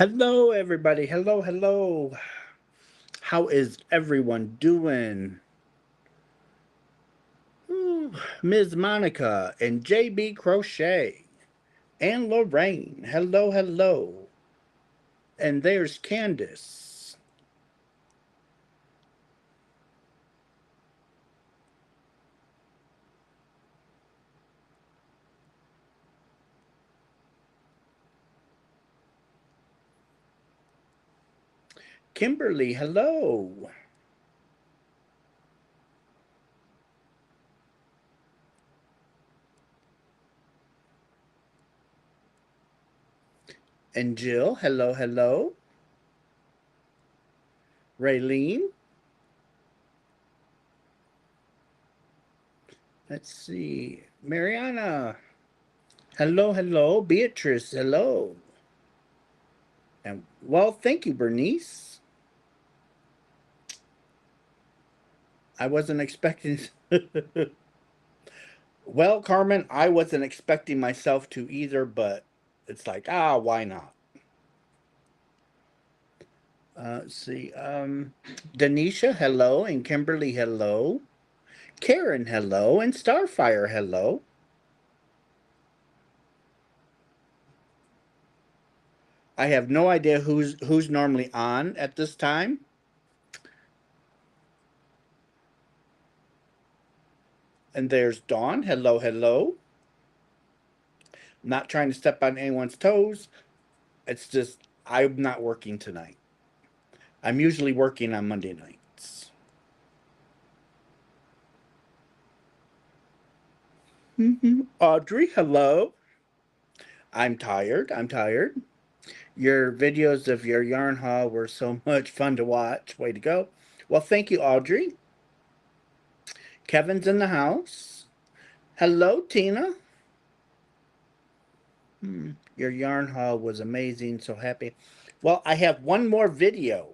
Hello, everybody. Hello, hello. How is everyone doing? Ooh, Ms. Monica and JB Crochet and Lorraine. Hello, hello. And there's Candace. Kimberly, hello. And Jill, hello, hello. Raylene, let's see. Mariana, hello, hello. Beatrice, hello. And well, thank you, Bernice. I wasn't expecting. Well, Carmen, I wasn't expecting myself to either, but it's like, why not? Let's see. Denisha, hello, and Kimberly, hello. Karen, hello, and Starfire, hello. I have no idea who's normally on at this time. And there's Dawn, hello, hello. Not trying to step on anyone's toes. It's just I'm not working tonight. I'm usually working on Monday nights. Audrey, hello. I'm tired. I'm tired. Your videos of your yarn haul were so much fun to watch. Way to go. Well, thank you, Audrey. Kevin's in the house. Hello, Tina. Your yarn haul was amazing. So happy. Well, I have one more video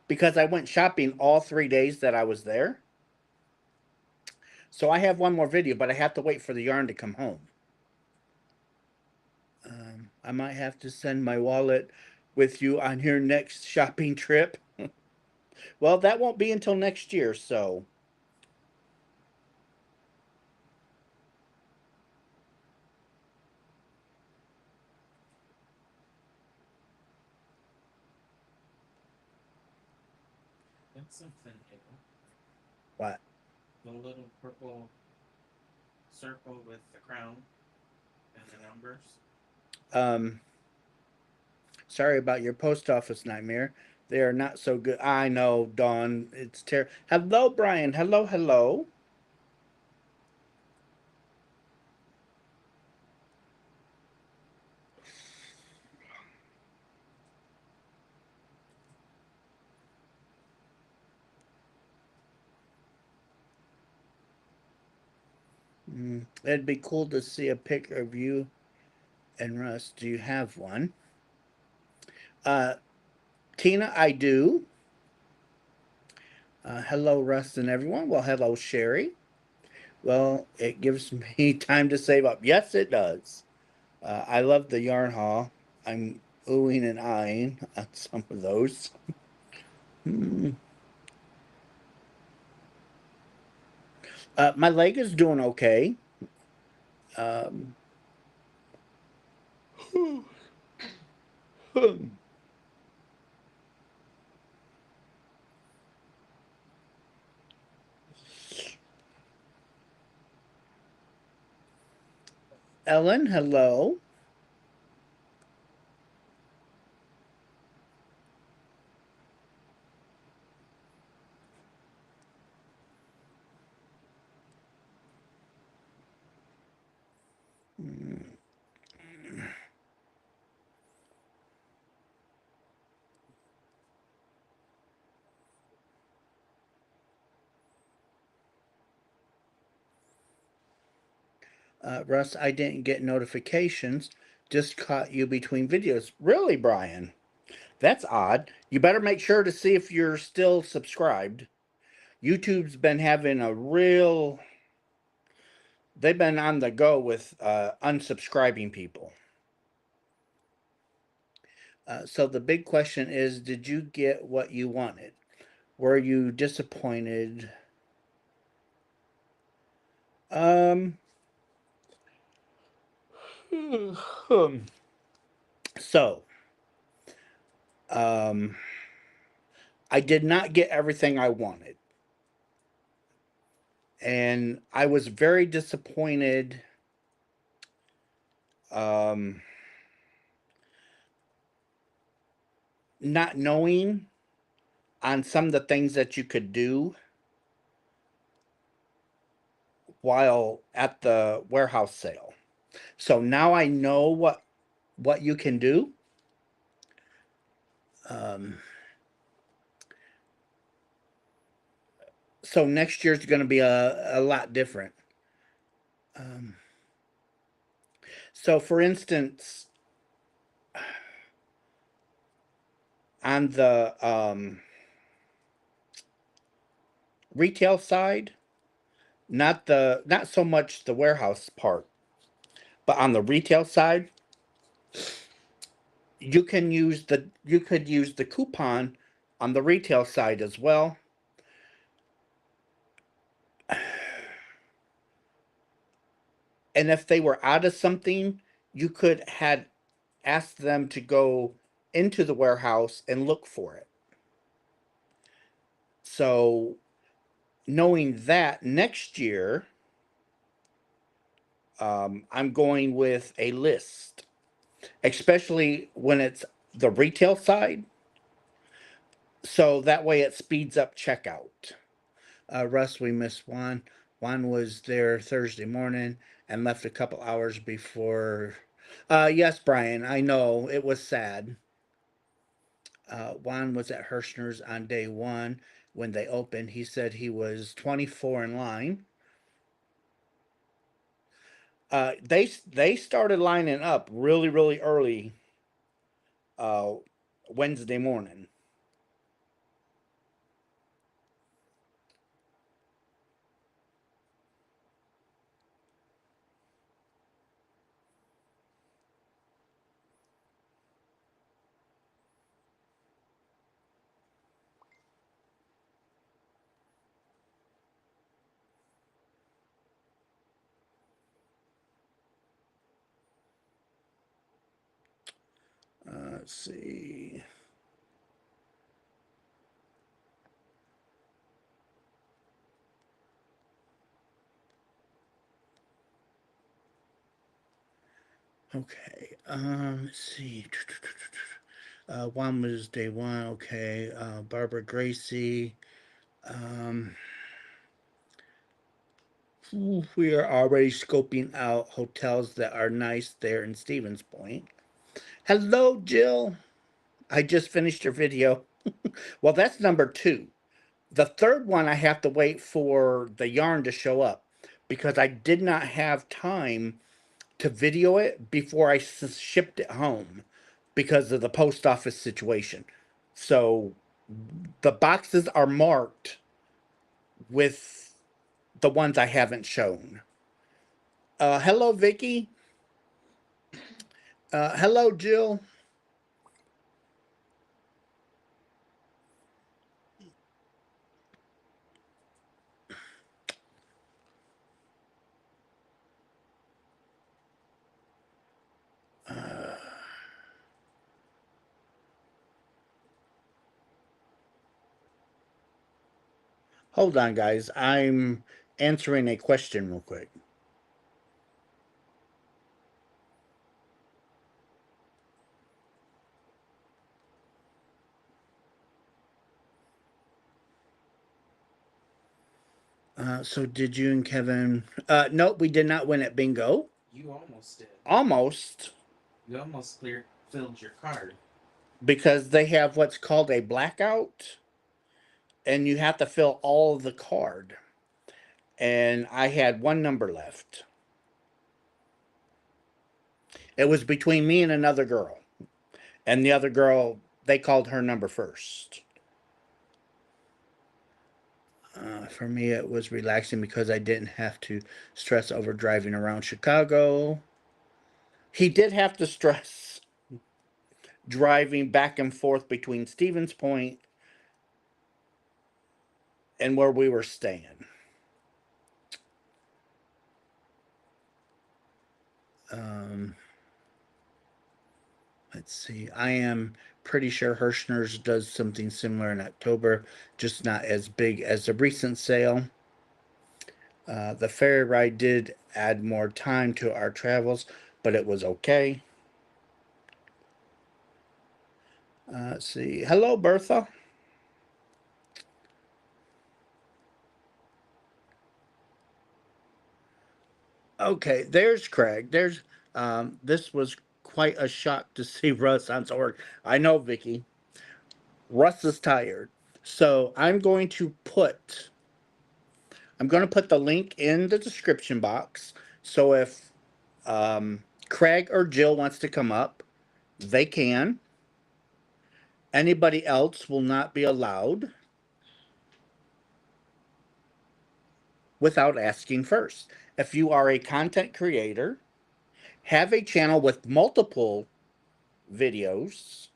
because I went shopping all 3 days that I was there. So I have one more video, but I have to wait for the yarn to come home. I might have to send my wallet with you on your next shopping trip. Well, that won't be until next year, so. That's something new. What? The little purple circle with the crown and the numbers. Um, Sorry about your post office nightmare. They are not so good. I know, Dawn. It's terrible. Hello, Brian. Hello, hello. It'd be cool to see a pic of you and Russ. Do you have one? Uh, Tina, I do. Hello, Russ and everyone. Well, hello, Sherry. Well, it gives me time to save up. Yes, it does. I love the yarn haul. I'm oohing and eyeing on some of those. Hmm. My leg is doing okay. Um, Ellen, hello. Russ, I didn't get notifications. Just caught you between videos. Really, Brian? That's odd. You better make sure to see if you're still subscribed. YouTube's been having a real. They've been on the go with unsubscribing people. So the big question is, did you get what you wanted? Were you disappointed? Um, so, um, I did not get everything I wanted. And I was very disappointed. Um, Not knowing on some of the things that you could do while at the warehouse sale. So now I know what you can do. Um, so next year's going to be a lot different. Um, so for instance, on the retail side, not so much the warehouse part, but on the retail side, you could use the coupon on the retail side as well. And if they were out of something, you could had asked them to go into the warehouse and look for it. So knowing that next year, I'm going with a list, especially when it's the retail side. So that way it speeds up checkout. Russ, we missed Juan. Juan was there Thursday morning and left a couple hours before. Yes, Brian, I know it was sad. Juan was at Herrschners on day one when they opened. He said he was 24 in line. They started lining up really early uh, Wednesday morning. Let's see. Okay. Let's see. One was day one. Okay. Barbara Gracie. Um, we are already scoping out hotels that are nice there in Stevens Point. Hello, Jill. I just finished your video. Well, that's number two. The third one, I have to wait for the yarn to show up because I did not have time to video it before I shipped it home because of the post office situation. So the boxes are marked with the ones I haven't shown. Hello, Vicky. Hello, Jill. Uh, Hold on, guys. I'm answering a question real quick. So did you and Kevin? Nope, we did not win at bingo. You almost did. Almost, You almost filled your card. because they have what's called a blackout, and you have to fill all of the card. And I had one number left. It was between me and another girl, and the other girl, they called her number first. For me, it was relaxing because I didn't have to stress over driving around Chicago. He did have to stress driving back and forth between Stevens Point and where we were staying. Let's see. I am pretty sure Herrschners does something similar in October, just not as big as the recent sale. The ferry ride did add more time to our travels, but it was okay. Let's see. Hello, Bertha. Okay, there's Craig. This was quite a shock to see Russ on sword. I know, Vicky. Russ is tired. So I'm going to put the link in the description box. So if Craig or Jill wants to come up, they can. Anybody else will not be allowed without asking first. If you are a content creator, have a channel with multiple videos,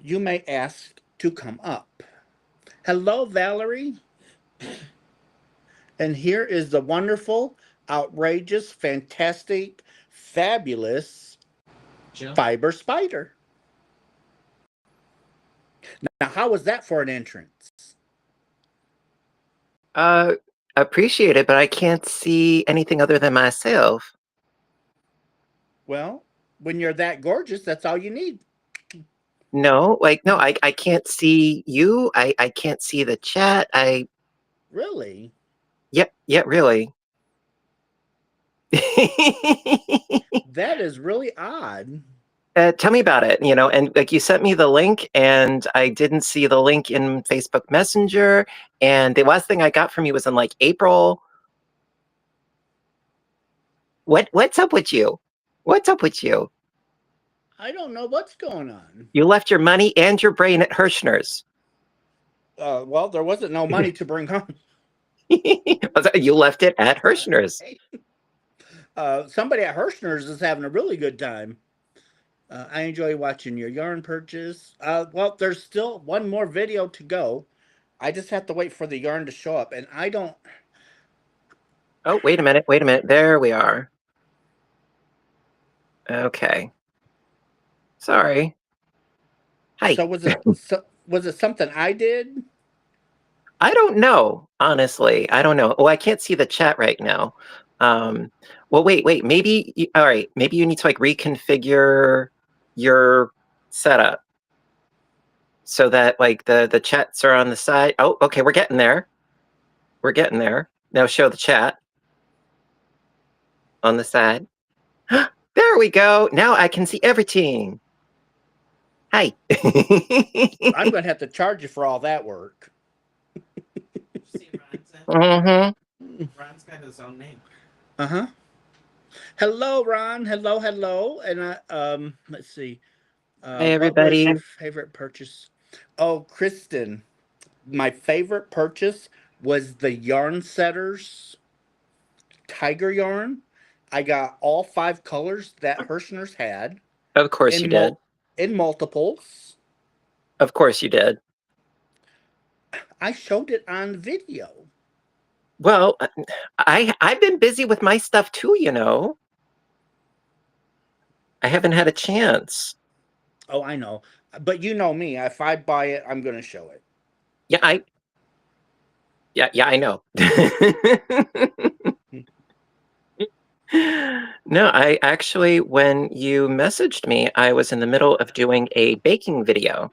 you may ask to come up. Hello, Valerie. And here is the wonderful, outrageous, fantastic, fabulous Jill? fiber spider. Now, how was that for an entrance? Appreciate it, but I can't see anything other than myself. Well, when you're that gorgeous, that's all you need. No, no, I can't see you. I can't see the chat. Really? Yeah, really. That is really odd. Tell me about it, and like you sent me the link and I didn't see the link in Facebook Messenger. And the last thing I got from you was in like April. What's up with you? What's up with you? I don't know what's going on. You left your money and your brain at Herrschners. Well, there wasn't no money to bring home. You left it at Herrschners. Somebody at Herrschners is having a really good time. I enjoy watching your yarn purchase. Well, there's still one more video to go. I just have to wait for the yarn to show up, and I don't... Oh, wait a minute. There we are. Okay. Sorry. Hi. So was it something I did? I don't know, honestly. I don't know. Oh, I can't see the chat right now. Well, wait. Maybe, all right. Maybe you need to like reconfigure your setup so that like the chats are on the side. Oh, okay. We're getting there. Now show the chat on the side. There we go. Now I can see everything. Hi. I'm going to have to charge you for all that work. See Ron's Mm-hmm. Ron's got his own name. Uh-huh. Hello, Ron. Hello. And let's see. Hey, everybody. What was your favorite purchase? Oh, Kristen, my favorite purchase was the Yarn Setters Tiger yarn. I got all 5 colors that Herrschners had. Of course you did. In multiples. Of course you did. I showed it on video. Well, I've been busy with my stuff too, I haven't had a chance. Oh, I know. But you know me. If I buy it, I'm going to show it. Yeah, I know. No, I actually, when you messaged me, I was in the middle of doing a baking video.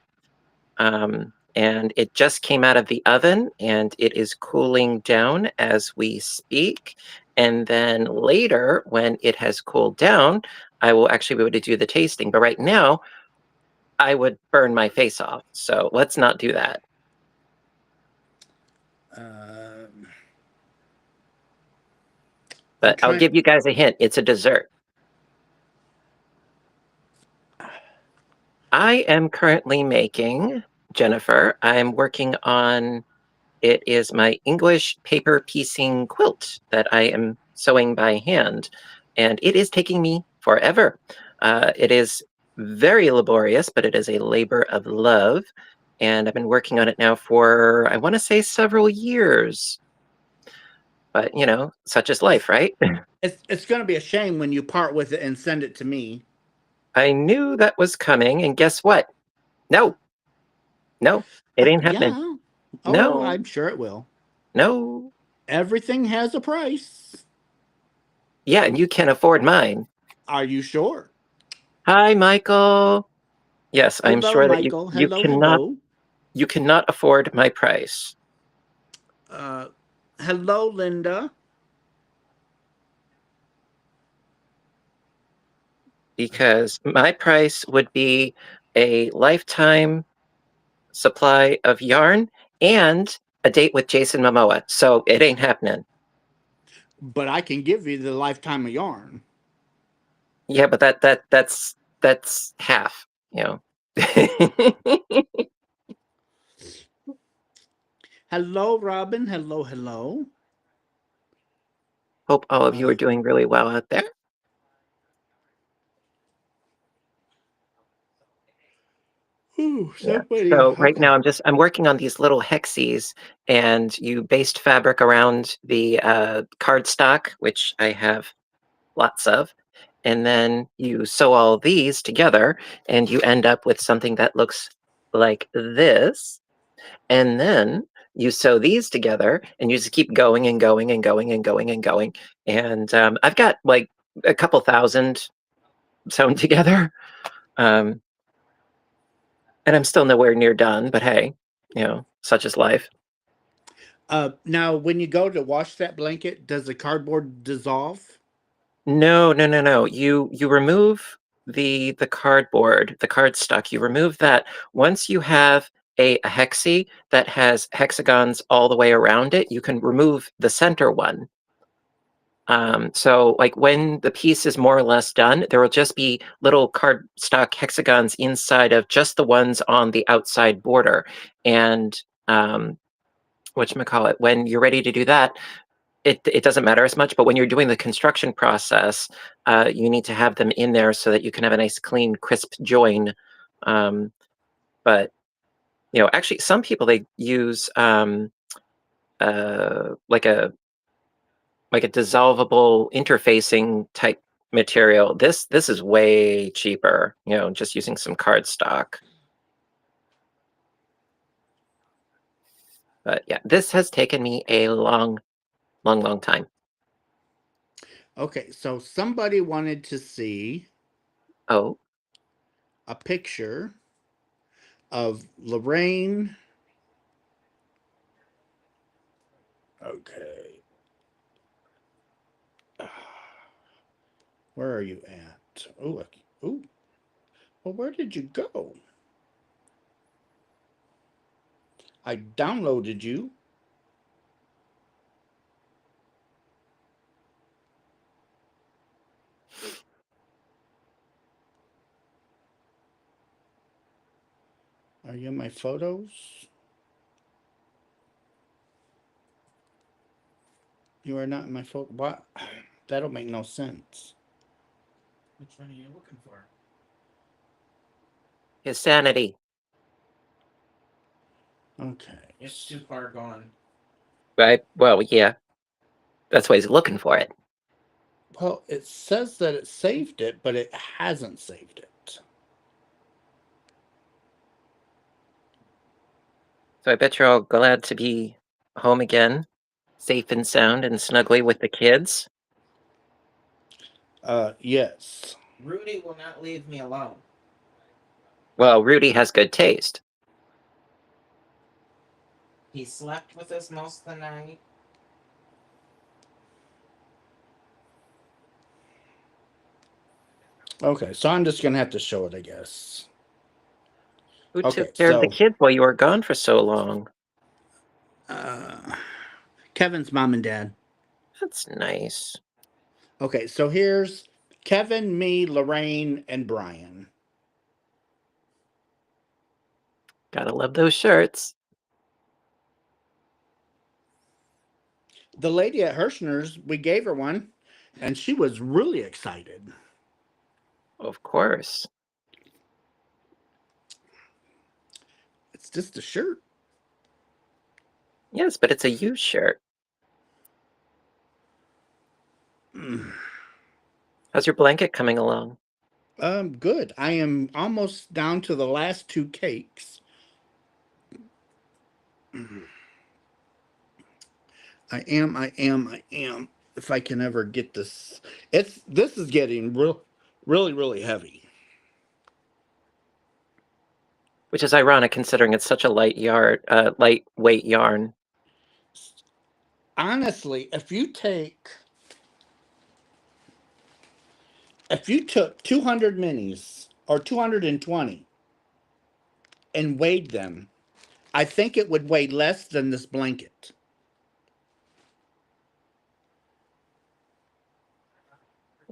And it just came out of the oven and it is cooling down as we speak. And then later, when it has cooled down, I will actually be able to do the tasting. But right now, I would burn my face off. So let's not do that. But I'll give you guys a hint. It's a dessert. I am currently making, Jennifer, I'm working on, it is my English paper piecing quilt that I am sewing by hand. And it is taking me forever. It is very laborious, but it is a labor of love. And I've been working on it now for, I want to say, several years. But, you know, such is life, right? It's going to be a shame when you part with it and send it to me. I knew that was coming, and guess what? No, it ain't happening. Yeah. Oh, No, I'm sure it will. no. Everything has a price. Yeah, and you can't afford mine. Are you sure? Hi, Michael. Yes, I'm Hello, sure that Michael. Hello, hello. you cannot afford my price. Hello, Linda. Because my price would be a lifetime supply of yarn and a date with Jason Momoa. So it ain't happening. But I can give you the lifetime of yarn. Yeah, but that's half, you know. Hello, Robin. Hello, hello. Hope all of you are doing really well out there. Ooh, Yeah. somebody. So right Okay. now I'm working on these little hexies, and you baste fabric around the cardstock, which I have lots of, and then you sew all these together, and you end up with something that looks like this. And then you sew these together, and you just keep going and going and going and going and going. And I've got like a couple thousand sewn together. Um, and I'm still nowhere near done, but hey, you know, such is life. Now, when you go to wash that blanket, does the cardboard dissolve? No, no, no, no. You remove the cardboard, the cardstock. You remove that once you have a hexie that has hexagons all the way around it. You can remove the center one. So like when the piece is more or less done, there will just be little cardstock hexagons inside of just the ones on the outside border. And whatchamacallit, when you're ready to do that, it doesn't matter as much, but when you're doing the construction process, you need to have them in there so that you can have a nice, clean, crisp join. But you know, actually, some people they use like a dissolvable interfacing type material. This is way cheaper. You know, just using some cardstock. But yeah, this has taken me a long time. Okay, so somebody wanted to see Oh, a picture of Lorraine. Okay. Where are you at? Oh, oh. Well, where did you go? I downloaded you. Are you in my photos? You are not in my photo. What? That'll make no sense. Which one are you looking for? his sanity. Okay. It's too far gone. Right? Well, yeah. That's why he's looking for it. Well, it says that it saved it, but it hasn't saved it. So I bet you're all glad to be home again, safe and sound and snuggly with the kids. Yes. Rudy will not leave me alone. Well, Rudy has good taste. He slept with us most of the night. Okay, so I'm just gonna have to show it, I guess. Who Okay, took care of the so kids while you were gone for so long? Kevin's mom and dad. That's nice. Okay, so here's Kevin, me, Lorraine, and Brian. Gotta love those shirts. The lady at Herrschners, we gave her one, and she was really excited. Of course. It's just a shirt. Yes, but it's a U shirt. How's your blanket coming along? Good. I am almost down to the last 2 cakes. I am. If I can ever get this, this is getting really heavy. Which is ironic considering it's such a lightweight yarn. Honestly, if you took 200 minis or 220 and weighed them, I think it would weigh less than this blanket.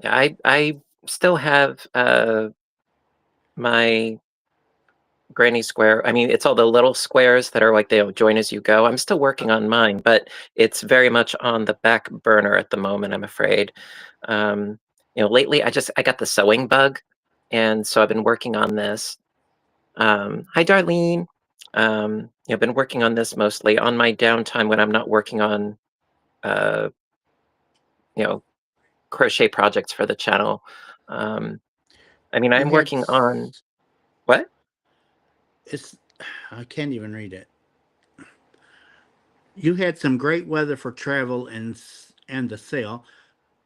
Yeah, I still have my granny square. I mean, it's all the little squares that are like they'll join as you go. I'm still working on mine, but it's very much on the back burner at the moment, I'm afraid. Lately I got the sewing bug, and so I've been working on this. Hi, Darlene. I've been working on this mostly on my downtime when I'm not working on, uh, crochet projects for the channel. I mean, I'm working on what? I can't even read it. You had some great weather for travel and the sale.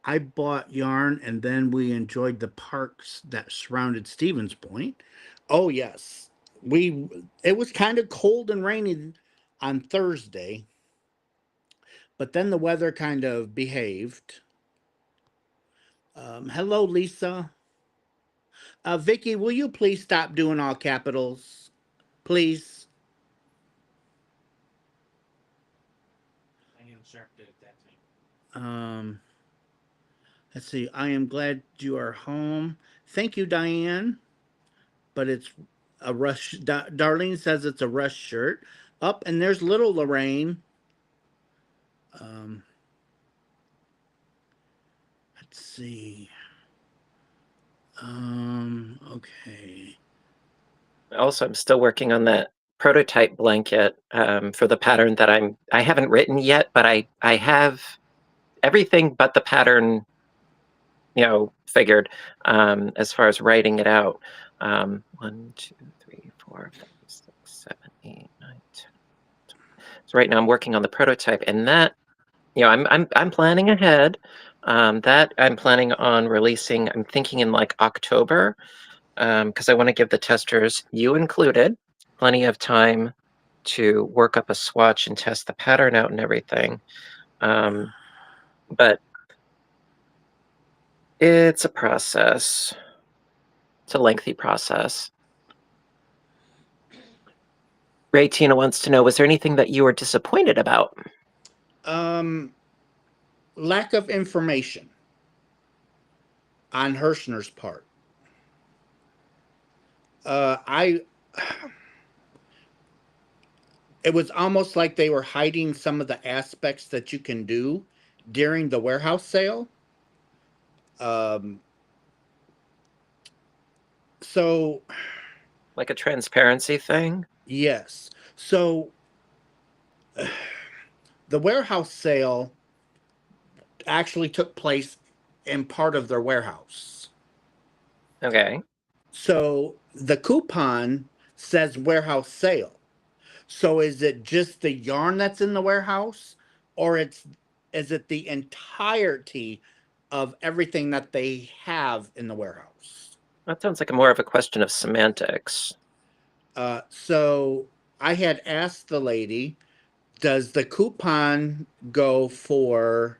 I bought yarn and then we enjoyed the parks that surrounded Stevens Point. Oh yes. It was kind of cold and rainy on Thursday, but then the weather kind of behaved. Hello, Lisa. Vicky, will you please stop doing all capitals? Please. I am sharp at that time. Let's see. I am glad you are home. Thank you, Diane. But it's a rush. Darlene says it's a rush shirt. Up, and there's little Lorraine. Let's see. Okay. Also, I'm still working on that prototype blanket for the pattern that I haven't written yet, but I have everything but the pattern, figured as far as writing it out. 1, 2, 3, 4, 5, 6, 7, 8, 9, 10. So right now I'm working on the prototype, and that, I'm planning ahead. That I'm planning on releasing. I'm thinking in like October, because I want to give the testers, you included, plenty of time to work up a swatch and test the pattern out and everything. But it's a process. It's a lengthy process. Ray Tina wants to know, was there anything that you were disappointed about? Lack of information on Herrschner's part. It was almost like they were hiding some of the aspects that you can do during the warehouse sale. So, like a transparency thing? Yes. So the warehouse sale actually took place in part of their warehouse. Okay. So the coupon says warehouse sale. So is it just the yarn that's in the warehouse, or is it the entirety of everything that they have in the warehouse? That sounds like more of a question of semantics. So I had asked the lady, does the coupon go for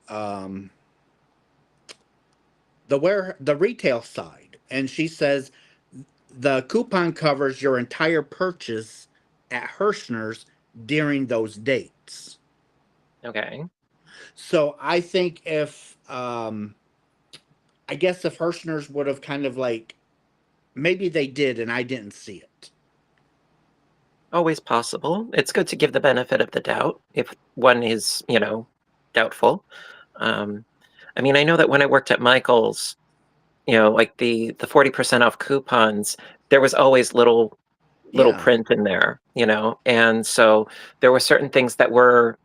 the retail side? And she says the coupon covers your entire purchase at Herrschners during those dates. Okay. So I think I guess if Herrschners would have kind of like, maybe they did and I didn't see it. Always possible. It's good to give the benefit of the doubt if one is, doubtful. I mean, I know that when I worked at Michael's, like the 40% off coupons, there was always little little Yeah. print in there, you know? And so there were certain things that were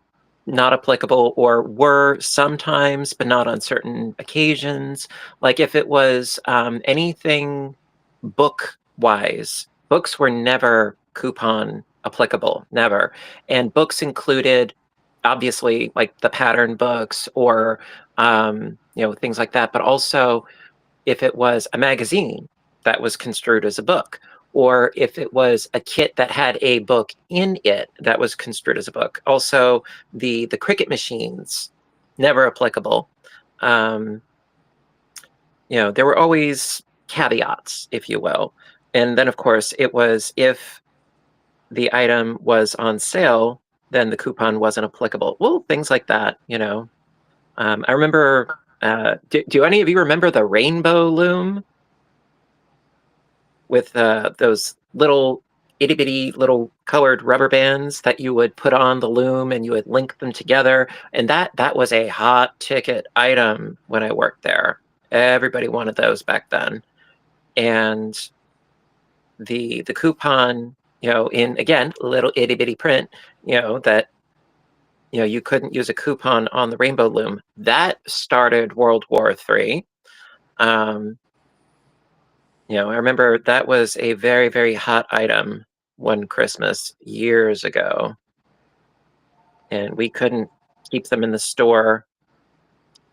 not applicable or were sometimes, but not on certain occasions. Like if it was anything book wise, books were never coupon applicable, never. And books included obviously like the pattern books or things like that, but also if it was a magazine that was construed as a book, or if it was a kit that had a book in it that was construed as a book. Also, the Cricut machines, never applicable. There were always caveats, if you will. And then, of course, it was if the item was on sale, then the coupon wasn't applicable. Well, things like that, I remember, do any of you remember the rainbow loom? With those little itty bitty little colored rubber bands that you would put on the loom and you would link them together. And that was a hot ticket item when I worked there. Everybody wanted those back then. And the coupon, in again, little itty bitty print, that you couldn't use a coupon on the rainbow loom. That started World War III. I remember that was a very, very hot item one Christmas years ago. And we couldn't keep them in the store,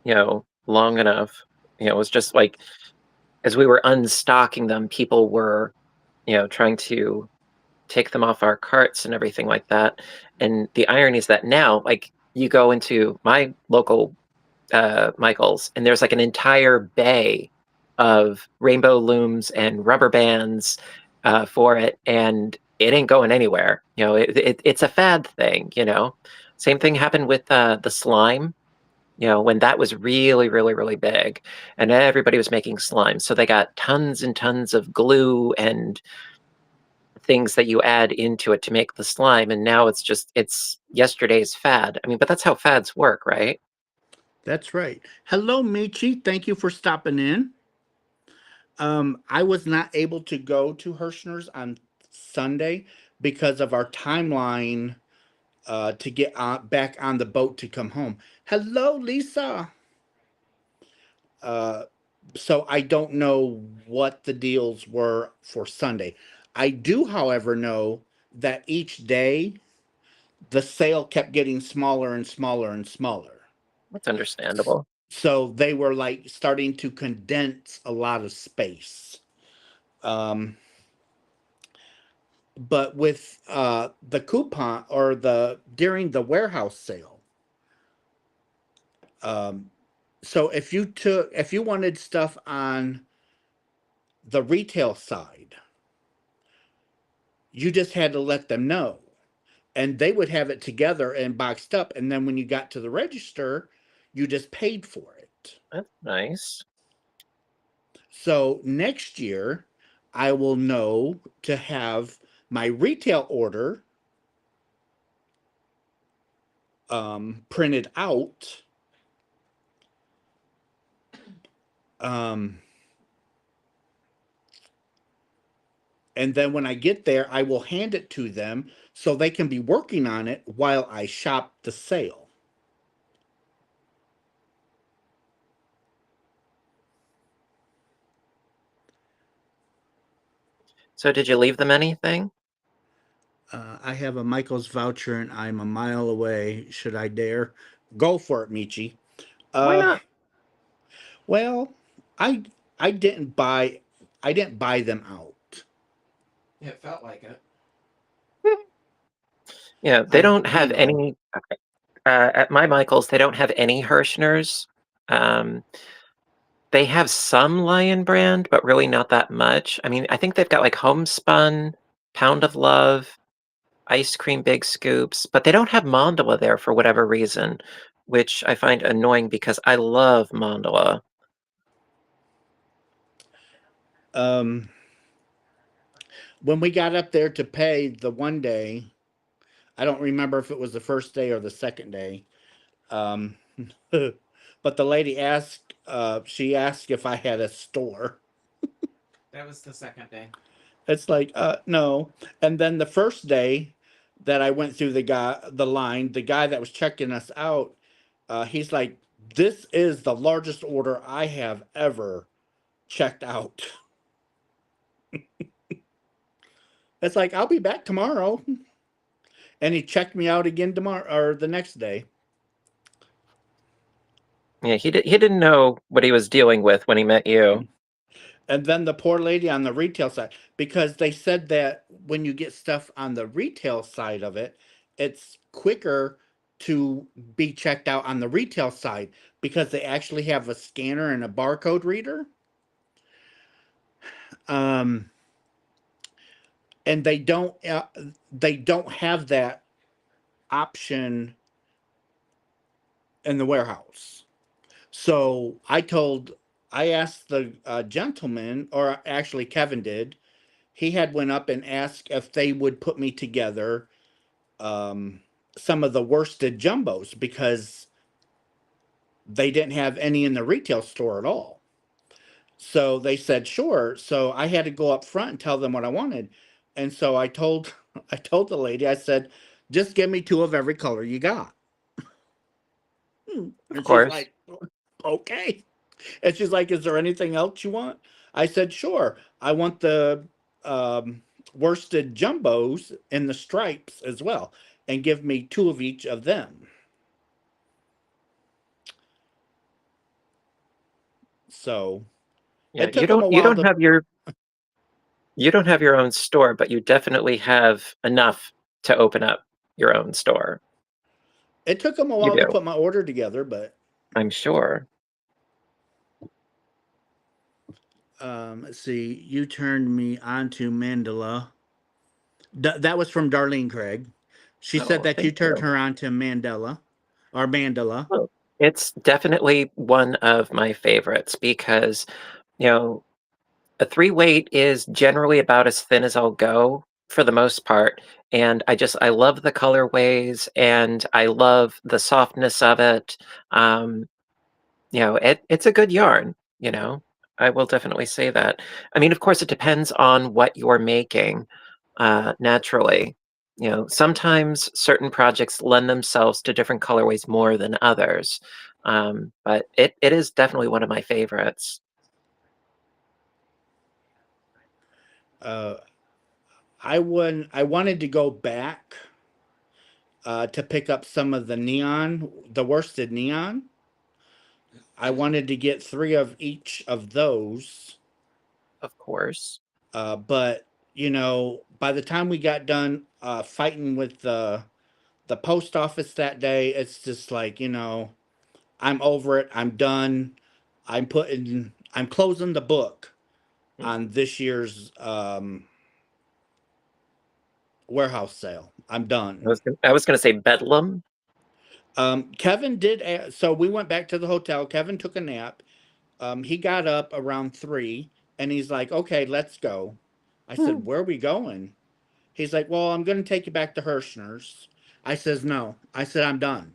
long enough. It was just like as we were unstocking them, people were, trying to take them off our carts and everything like that. And the irony is that now, like, you go into my local Michael's, and there's like an entire bay of rainbow looms and rubber bands for it, and it ain't going anywhere. It's a fad thing. Same thing happened with the slime. When that was really, really, really big, and everybody was making slime, so they got tons and tons of glue and things that you add into it to make the slime, and now it's yesterday's fad. I mean, but that's how fads work, right? That's right. Hello, Michi. Thank you for stopping in. I was not able to go to Herrschners on Sunday because of our timeline to get back on the boat to come home. Hello, Lisa. Uh, so I don't know what the deals were for Sunday. I do, however, know that each day the sale kept getting smaller and smaller and smaller. That's understandable. So they were like starting to condense a lot of space. Um, but with the coupon or the during the warehouse sale, um, so if you wanted stuff on the retail side, you just had to let them know, and they would have it together and boxed up, and then when you got to the register, you just paid for it. That's nice. So next year, I will know to have my retail order printed out. Um, and then when I get there, I will hand it to them so they can be working on it while I shop the sale. So did you leave them anything? I have a Michael's voucher and I'm a mile away. Should I dare? Go for it, Michi. Why Uh, not? well, I I didn't buy I didn't buy them out. It felt like it. They don't have know. any at my Michael's. They don't have any Herrschners. Um, they have some Lion brand, but really not that much. I mean, I think they've got like Homespun, Pound of Love, Ice Cream Big Scoops, but they don't have Mandala there for whatever reason, which I find annoying because I love Mandala. Um, when we got up there to pay the one day, I don't remember if it was the first day or the second day. Um, but the lady asked, she asked if I had a store. That was the second day. It's like, no. And then the first day that I went through the line, the guy that was checking us out, he's like, "This is the largest order I have ever checked out." It's like, "I'll be back tomorrow." And he checked me out again tomorrow or the next day. Yeah, he didn't know what he was dealing with when he met you. And then the poor lady on the retail side, because they said that when you get stuff on the retail side of it, it's quicker to be checked out on the retail side because they actually have a scanner and a barcode reader. Um, and they don't have that option in the warehouse. So I asked the gentleman, or actually Kevin did. He had went up and asked if they would put me together some of the worsted jumbos because they didn't have any in the retail store at all. So they said sure. So I had to go up front and tell them what I wanted. And so I told I told the lady, I said, just give me two of every color you got. Of And she's course. like, okay. And she's like, is there anything else you want? I said, sure. I want the worsted jumbos in the stripes as well. And give me two of each of them. So Yeah, it took them a while to. you don't have your own store, but you definitely have enough to open up your own store. It took them a You while to do, put my order together, but I'm sure. let's see. You turned me on to Mandela. That was from Darlene Craig. She said Oh, that you thank turned you. her on to Mandela or Mandela. Well, it's definitely one of my favorites because, you know, a 3-weight is generally about as thin as I'll go for the most part, and I love the colorways, and I love the softness of it. Um, it's a good yarn, you know? I will definitely say that. I mean, of course, it depends on what you're making, naturally. Sometimes certain projects lend themselves to different colorways more than others, but it is definitely one of my favorites. Uh, I wanted to go back to pick up some of the worsted neon. I wanted to get three of each of those, Of course. but by the time we got done fighting with the post office that day, it's just like I'm over it. I'm done. I'm closing the book Mm. on this year's warehouse sale. I'm done. I was gonna say Bedlam. Kevin did. So we went back to the hotel. Kevin took a nap. He got up around 3 and he's like, okay, let's go. I Hmm. said, where are we going? He's like, well, I'm going to take you back to Herrschners. I says, no. I said, I'm done.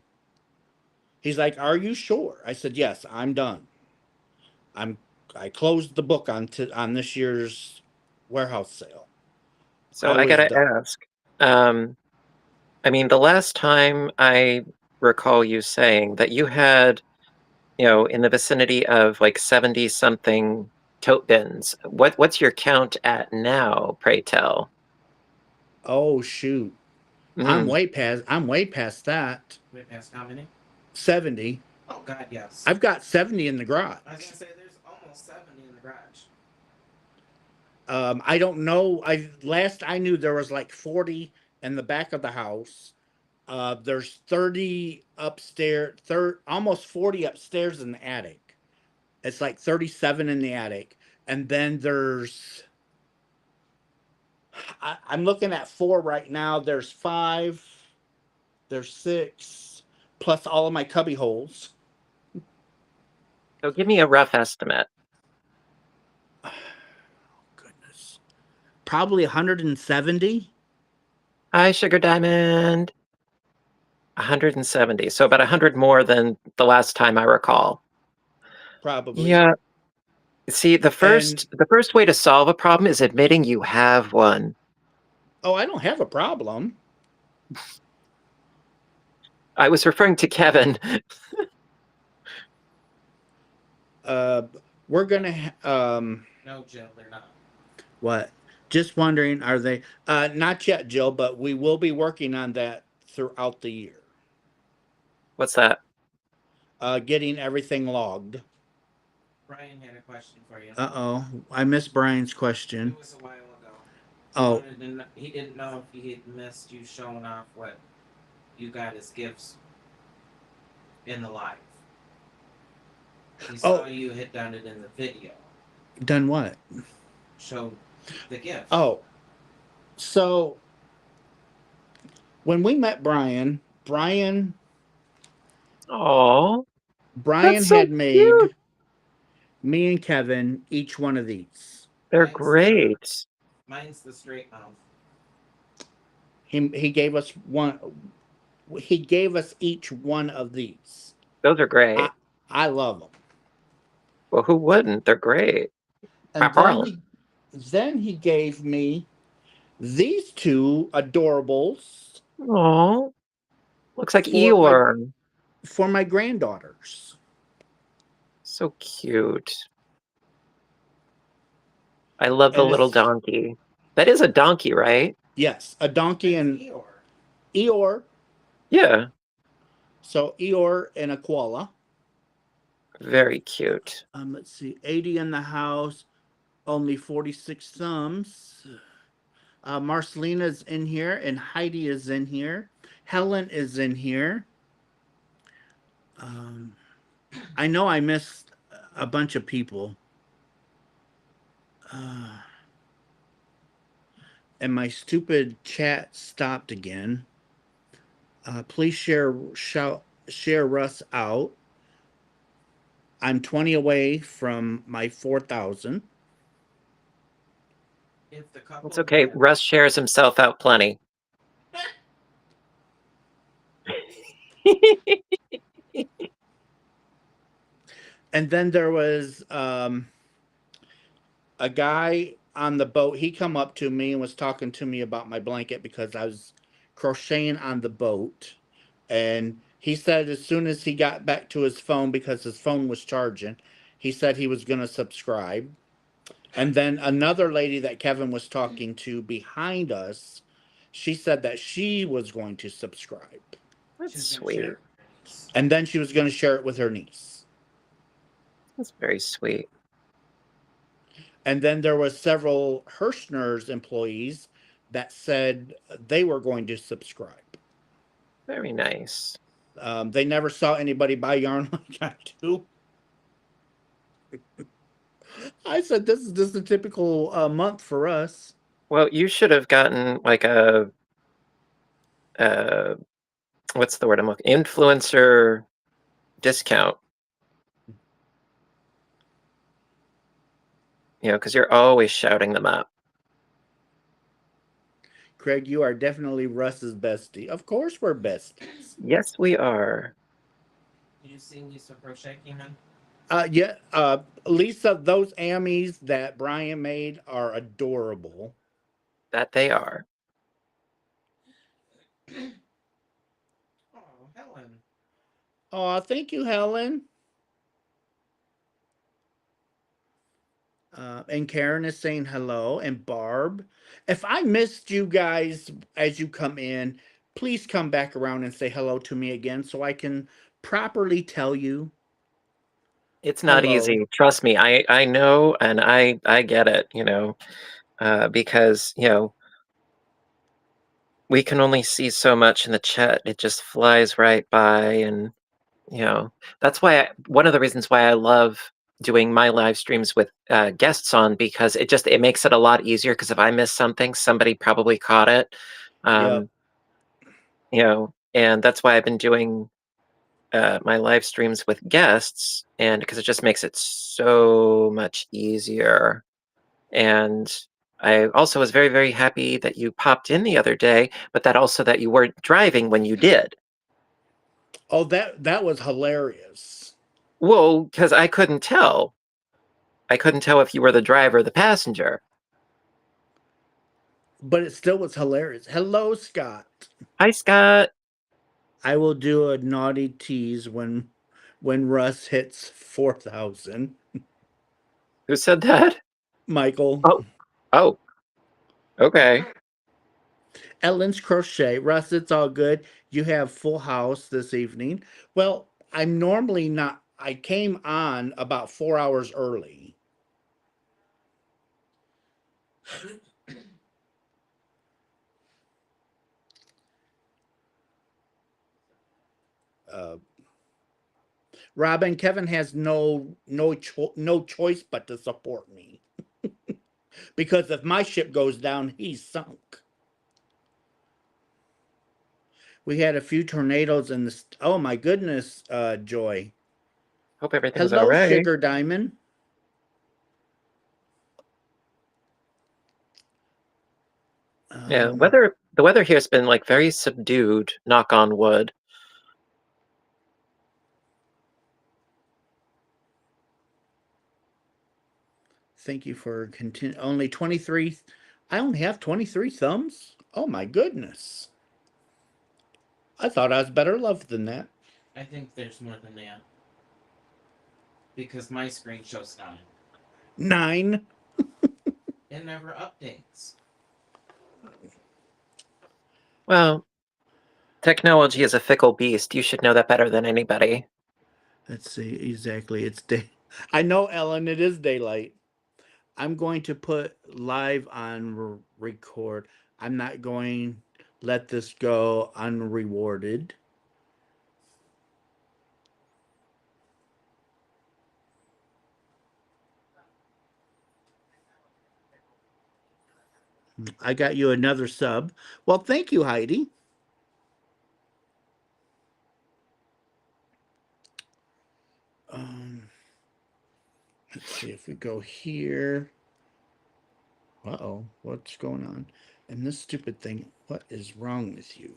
He's like, are you sure? I said, yes, I'm done. I'm I closed the book on this year's warehouse sale. So I I was gotta done. ask, um, I mean, the last time I recall you saying that you had, in the vicinity of like 70 something tote bins. What's your count at now, pray tell? Oh shoot. Mm. I'm way past that. Wait, past how many? 70. Oh God, yes. I've got 70 in the garage. I was gonna say there's almost 70 in the garage. I don't know. I last I knew there was like 40 in the back of the house. There's 30 upstairs, almost 40 upstairs in the attic. It's like 37 in the attic. And then I'm looking at 4 right now. There's 5, there's 6, plus all of my cubby holes. So give me a rough estimate. Goodness. Probably 170. Hi, Sugar Diamond. 170. So about 100 more than the last time I recall. Probably. Yeah. See, the first way to solve a problem is admitting you have one. Oh, I don't have a problem. I was referring to Kevin. We're gonna No, Jill, they're not. what? Just wondering, are they not yet, Jill, but we will be working on that throughout the year. What's that? Getting everything logged. Brian had a question for you. Uh-oh. I missed Brian's It question. was a while ago. Oh, He didn't know if he had missed you showing off what you got as gifts in the live. He saw you had done it in the video. done what? Showed the gift. Oh. So when we met Brian Oh, that's so had cute. made me and Kevin each one of these. They're great. Mine's the straight mouth. He gave us one. He gave us each one of these. Those are great. I love them. Well, who wouldn't? They're great. And then he gave me these two adorables. Oh, looks like Eeyore. For my granddaughters. So cute. I love the little donkey. That is a donkey, right? Yes, a donkey and Eeyore. Yeah. So Eeyore and a koala. Very cute. Let's see, 80 in the house, only 46 thumbs. Marcelina's in here, and Heidi is in here. Helen is in here. I know I missed a bunch of people. And my stupid chat stopped again. Please share Russ out. I'm 20 away from my 4,000. It's okay. Russ shares himself out plenty. And then there was a guy on the boat. He come up to me and was talking to me about my blanket because I was crocheting on the boat. And he said as soon as he got back to his phone, because his phone was charging, he said he was going to subscribe. And then another lady that Kevin was talking to behind us, she said that she was going to subscribe. That's sweet. And then she was going to share it with her niece. That's very sweet. And then there was several Herrschners employees that said they were going to subscribe. Very nice. They never saw anybody buy yarn like I do. I said, this is a typical month for us. Well, you should have gotten like a what's the word I'm looking? Influencer discount. You know, because you're always shouting them up. Craig, you are definitely Russ's bestie. Of course we're besties. Yes, we are. Did you see Lisa Crochet came in? Yeah, Lisa, those Ammies that Brian made are adorable. That they are. Oh, Helen. Oh, thank you, Helen. And Karen is saying hello, and Barb. If I missed you guys as you come in, please come back around and say hello to me again so I can properly tell you. It's not easy. Trust me. I know, and I get it, you know, because, you know, we can only see so much in the chat. It just flies right by. And, you know, that's why one of the reasons why I love doing my live streams with guests on, because it makes it a lot easier. Because if I miss something, somebody probably caught it. Yep. You know, and that's why I've been doing my live streams with guests, and because it just makes it so much easier. And I also was very, very happy that you popped in the other day, but that also that you weren't driving when you did. Oh, that was hilarious. Well, because I couldn't tell. I couldn't tell if you were the driver or the passenger. But it still was hilarious. Hello, Scott. Hi, Scott. I will do a naughty tease when Russ hits 4,000. Who said that? Michael. Oh, okay. Ellen's Crochet. Russ, it's all good. You have full house this evening. Well, I'm normally not. I came on about 4 hours early. Uh, Robin, Kevin has no choice but to support me because if my ship goes down, he's sunk. We had a few tornadoes in the. Oh my goodness, Joy. Hope everything's all Hello, right. Sugar Diamond. Yeah, the weather here has been like very subdued, knock on wood. Thank you for only 23. I only have 23 thumbs. Oh my goodness. I thought I was better loved than that. I think there's more than that. Because my screen shows 9. 9. It never updates. Well, technology is a fickle beast. You should know that better than anybody. Let's see, exactly. It's day. I know, Ellen, it is daylight. I'm going to put live on record. I'm not going let this go unrewarded. I got you another sub. Well, thank you, Heidi. Let's see if we go here. Uh-oh, what's going on? And this stupid thing, what is wrong with you?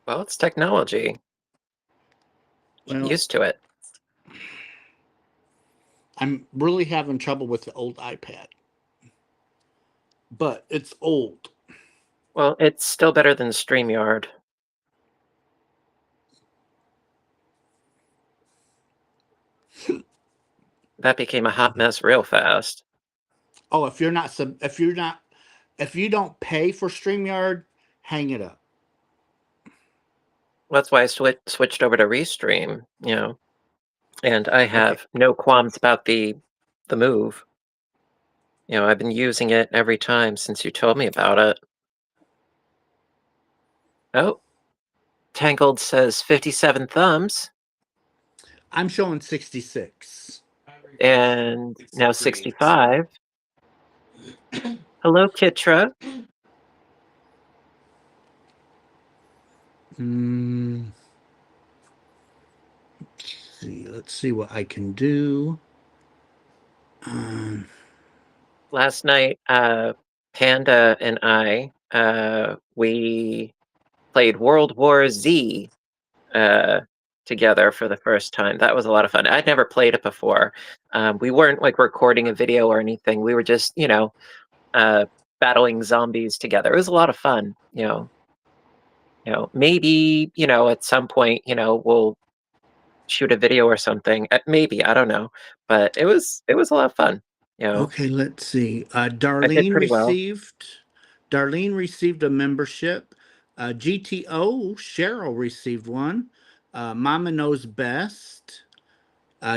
Well, it's technology. Get used to it. I'm really having trouble with the old iPad. But it's old. Well, it's still better than StreamYard. That became a hot mess real fast. Oh, if you don't pay for StreamYard, hang it up. That's why I switched over to Restream, and I have no qualms about the move. I've been using it every time since you told me about it. Oh, Tangled says 57 thumbs. I'm showing 66. And now 65. Hello, Kitra. Let's see what I can do. Last night, Panda and I, we played World War Z together for the first time. That was a lot of fun. I'd never played it before. We weren't like recording a video or anything. We were just, battling zombies together. It was a lot of fun. Maybe at some point, we'll shoot a video or something. Maybe, I don't know, but it was a lot of fun. Okay, let's see. Darlene received a membership. GTO Cheryl received one. Mama Knows Best.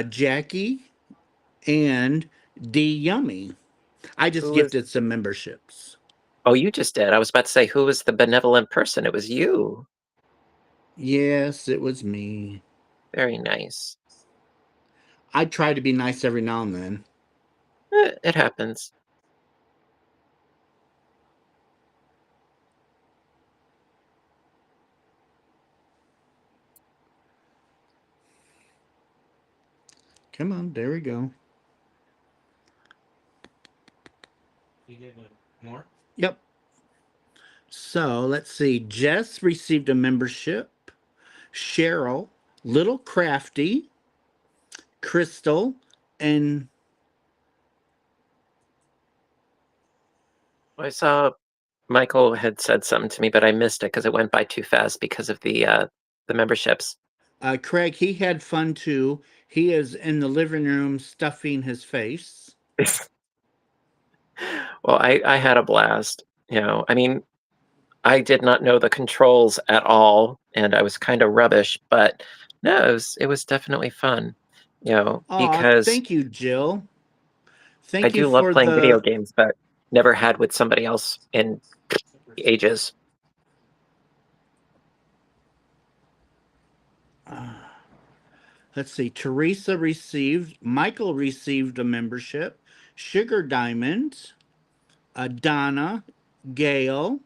Jackie and D Yummy. I just gifted some memberships. Oh, you just did. I was about to say, who was the benevolent person? It was you. Yes, it was me. Very nice. I try to be nice every now and then. It happens. Come on, there we go. You did more? Yep. So let's see. Jess received a membership. Cheryl, Little Crafty, Crystal, and I saw Michael had said something to me, but I missed it because it went by too fast because of the memberships. Craig, he had fun too. He is in the living room stuffing his face. Well, I had a blast. I mean, I did not know the controls at all, and I was kind of rubbish, but no, it was definitely fun. Aw, Because thank you, Jill. I Thank you do love for playing video the. games, but never had with somebody else in ages. Let's see. Michael received a membership. Sugar Diamond, Donna, Gail,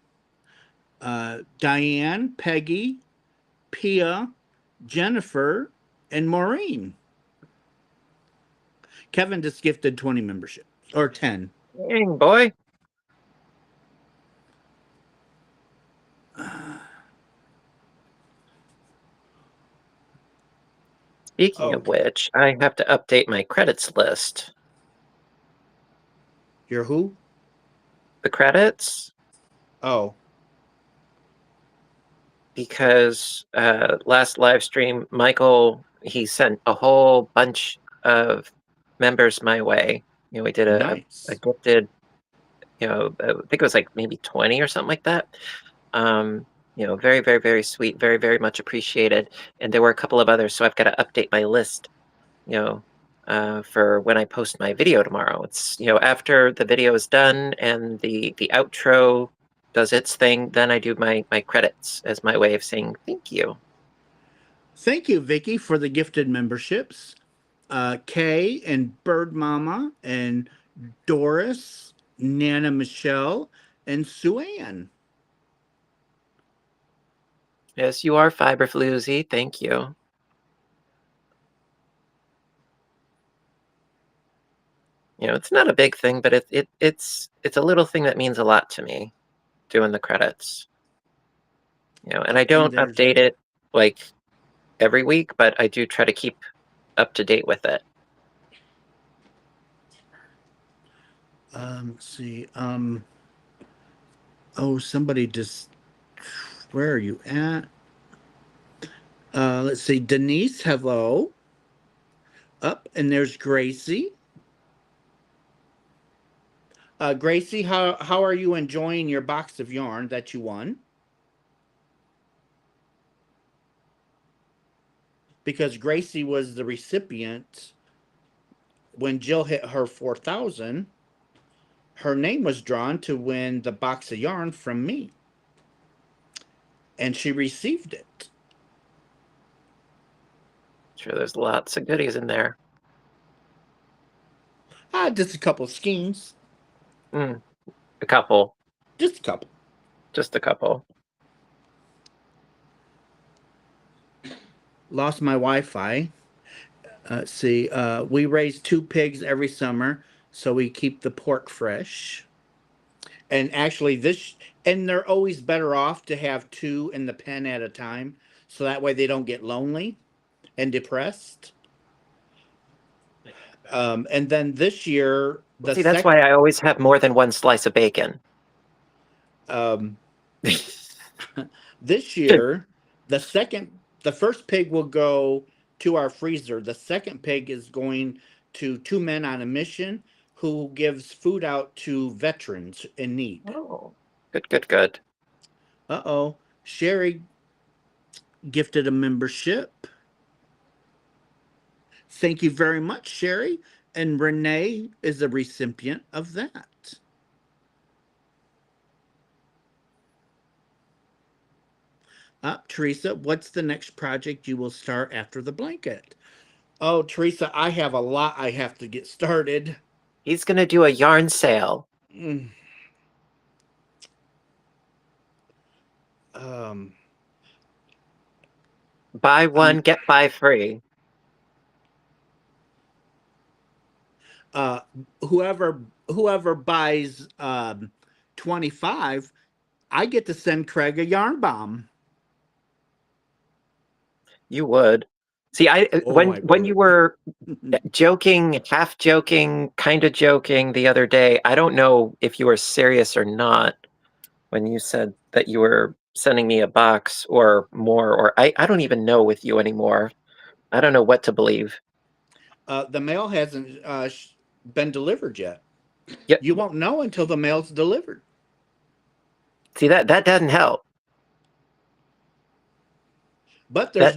Diane, Peggy, Pia, Jennifer, and Maureen. Kevin just gifted 20 memberships or 10. Dang, boy. Speaking of Okay. which, I have to update my credits list. You're who? The credits? Oh. Because last live stream, Michael, he sent a whole bunch of members my way. We did a Nice. gifted, I think it was like maybe 20 or something like that. Very, very, very sweet, very, very much appreciated. And there were a couple of others, so I've got to update my list, for when I post my video tomorrow. It's, after the video is done and the outro does its thing, then I do my credits as my way of saying thank you. Thank you, Vicky, for the gifted memberships. Kay and Bird Mama and Doris, Nana Michelle, and Sue Ann. Yes, you are Fiberfloozy. Thank you. It's not a big thing, but it's a little thing that means a lot to me, doing the credits. And I don't update it like every week, but I do try to keep up to date with it. Let's see. Oh, somebody just. Where are you at? Let's see. Denise, hello. Up, and there's Gracie. Gracie, how are you enjoying your box of yarn that you won? Because Gracie was the recipient when Jill hit her 4,000. Her name was drawn to win the box of yarn from me, and she received it. Sure, there's lots of goodies in there. Just a couple of schemes. A couple. Just a couple. Just a couple. Lost my Wi-Fi. Let's see. We raise 2 pigs every summer, so we keep the pork fresh. And actually, they're always better off to have 2 in the pen at a time, so that way they don't get lonely and depressed. And then this year, See, that's why I always have more than one slice of bacon. This year, the first pig will go to our freezer. The second pig is going to 2 men on a mission who gives food out to veterans in need. Oh, good. Uh-oh. Sherry gifted a membership. Thank you very much, Sherry. And Renee is a recipient of that. Teresa, what's the next project you will start after the blanket? Oh, Teresa, I have a lot I have to get started. He's going to do a yarn sale. Buy one, get 5 free. Whoever buys 25, I get to send Craig a yarn bomb. You would. See, Oh, when my when you word. were joking, half joking, kind of joking the other day, I don't know if you were serious or not when you said that you were sending me a box or more, or I don't even know with you anymore. I don't know what to believe. The mail hasn't been delivered yet. Yeah, You won't know until the mail's delivered. see that doesn't help. But That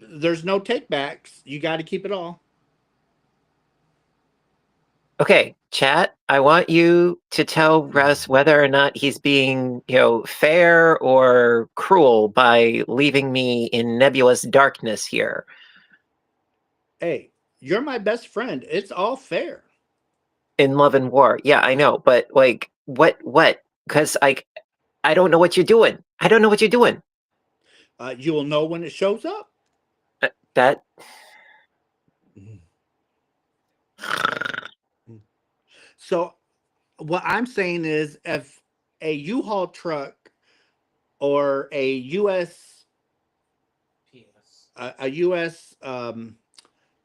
there's no takebacks. You got to keep it all. Okay, chat. I want you to tell Russ whether or not he's being, fair or cruel by leaving me in nebulous darkness here. Hey, you're my best friend. It's all fair. In love and war. Yeah, I know, but like what? Because I don't know what you're doing. I don't know what you're doing. You will know when it shows up. That So what I'm saying is if a U-Haul truck or a US Yes. a US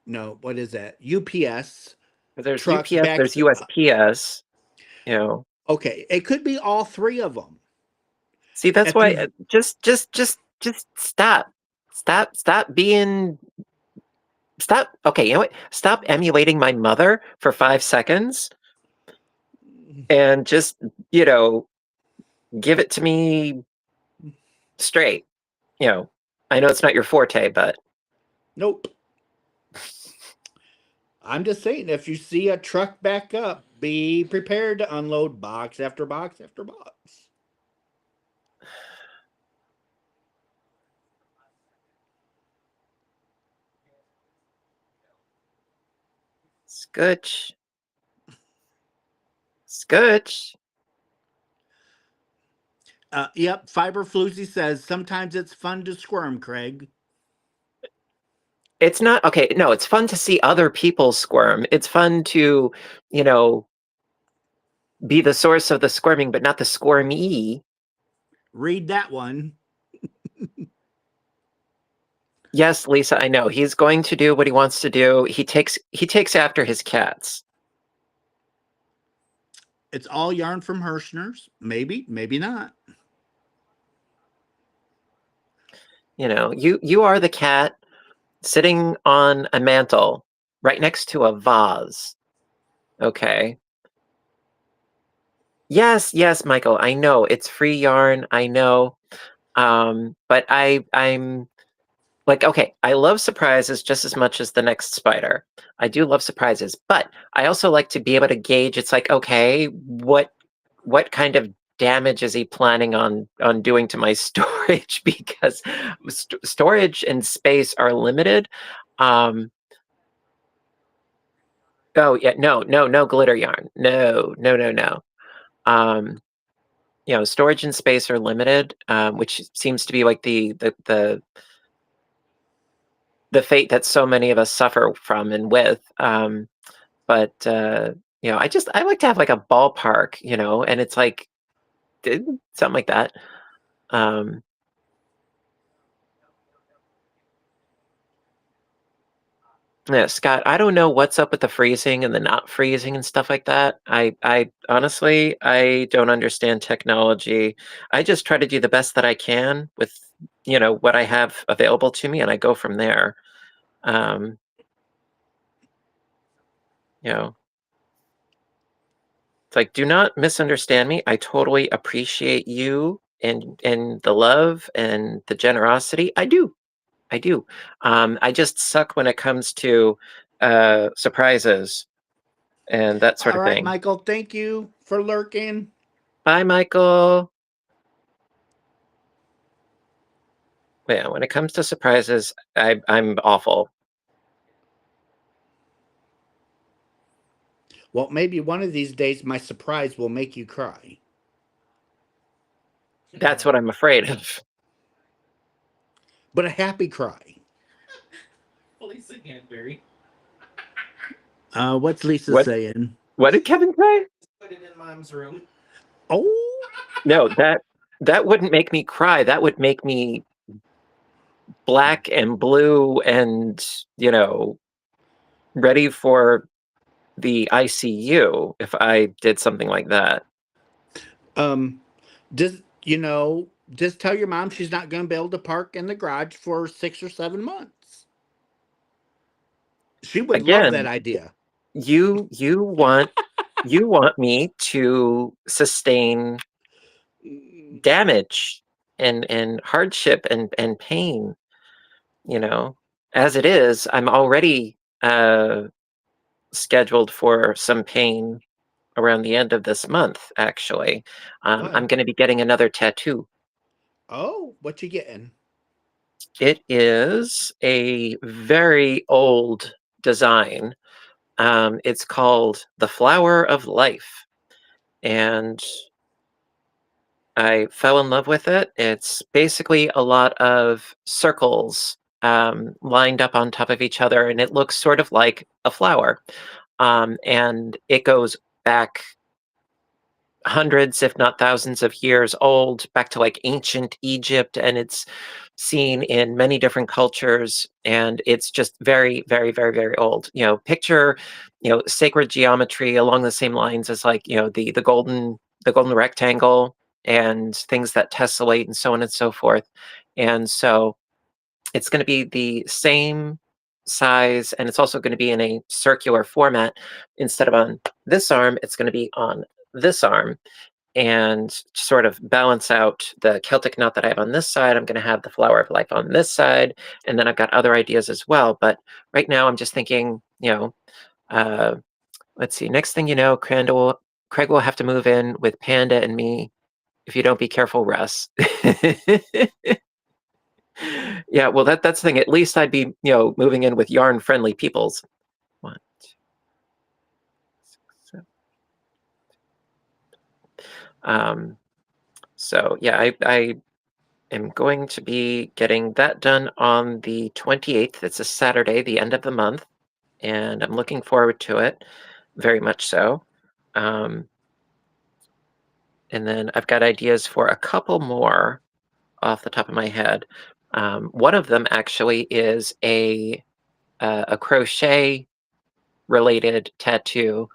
no, what is that? UPS there's truck UPS, there's backs USPS. okay, it could be all three of them. See, that's If why you just stop being stop. Okay, you know what? Stop emulating my mother for 5 seconds and just give it to me straight. I know it's not your forte, but nope. I'm just saying if you see a truck back up, be prepared to unload box after box after box. Scooch. Scooch. Yep, Fiber Floozy says sometimes it's fun to squirm, Craig. It's not okay. No, it's fun to see other people squirm. It's fun to, be the source of the squirming, but not the squirmy. Read that one. Yes, Lisa, I know. He's going to do what he wants to do. He takes after his cats. It's all yarn from Herrschners. Maybe, maybe not. You are the cat sitting on a mantle right next to a vase. Okay. Yes, Michael, I know. It's free yarn, I know. But I'm like, okay, I love surprises just as much as the next spider. I do love surprises, but I also like to be able to gauge. It's like, okay, what kind of damage is he planning on doing to my storage? Because storage and space are limited. Oh yeah, no glitter yarn. No. Um, storage and space are limited, which seems to be like the fate that so many of us suffer from and with. But I like to have like a ballpark, and it's like something like that. Yeah, Scott, I don't know what's up with the freezing and the not freezing and stuff like that. I honestly, I don't understand technology. I just try to do the best that I can with, what I have available to me, and I go from there. Um, it's like, do not misunderstand me. I totally appreciate you and the love and the generosity. I do. I just suck when it comes to surprises and that sort All of right, thing. Michael, thank you for lurking. Bye, Michael. Yeah, when it comes to surprises, I'm awful. Well, maybe one of these days my surprise will make you cry. That's what I'm afraid of. But a happy cry. Lisa Canterbury. What's Lisa What? saying? What did Kevin say? Put it in Mom's room. Oh, No, that wouldn't make me cry. That would make me black and blue and, you know, ready for the ICU if I did something like that. Just, just tell your mom she's not going to be able to park in the garage for 6 or 7 months. She would love that Again, idea. you want me to sustain damage and hardship and pain, you know. As it is, I'm already scheduled for some pain around the end of this month, actually. I'm going to be getting another tattoo. Oh, what you getting? It is a very old design. It's called the Flower of Life. And I fell in love with it. It's basically a lot of circles lined up on top of each other, and it looks sort of like a flower. And it goes back hundreds, if not thousands of years old, back to like ancient Egypt, and it's seen in many different cultures, and it's just very, very, very, very old. Picture, sacred geometry along the same lines as like, the golden rectangle and things that tessellate and so on and so forth. And so it's going to be the same size, and it's also going to be in a circular format. Instead of on this arm, it's going to be on this arm, and to sort of balance out the Celtic knot that I have on this side, I'm going to have the Flower of Life on this side, and then I've got other ideas as well. But right now, I'm just thinking, let's see. Next thing you know, Craig will have to move in with Panda and me if you don't be careful, Russ. Yeah, well, that's the thing. At least I'd be, moving in with yarn-friendly peoples. 1, 2, 6, 7. So yeah, I am going to be getting that done on the 28th. It's a Saturday, the end of the month, and I'm looking forward to it, very much so. And then I've got ideas for a couple more off the top of my head. One of them actually is a crochet related tattoo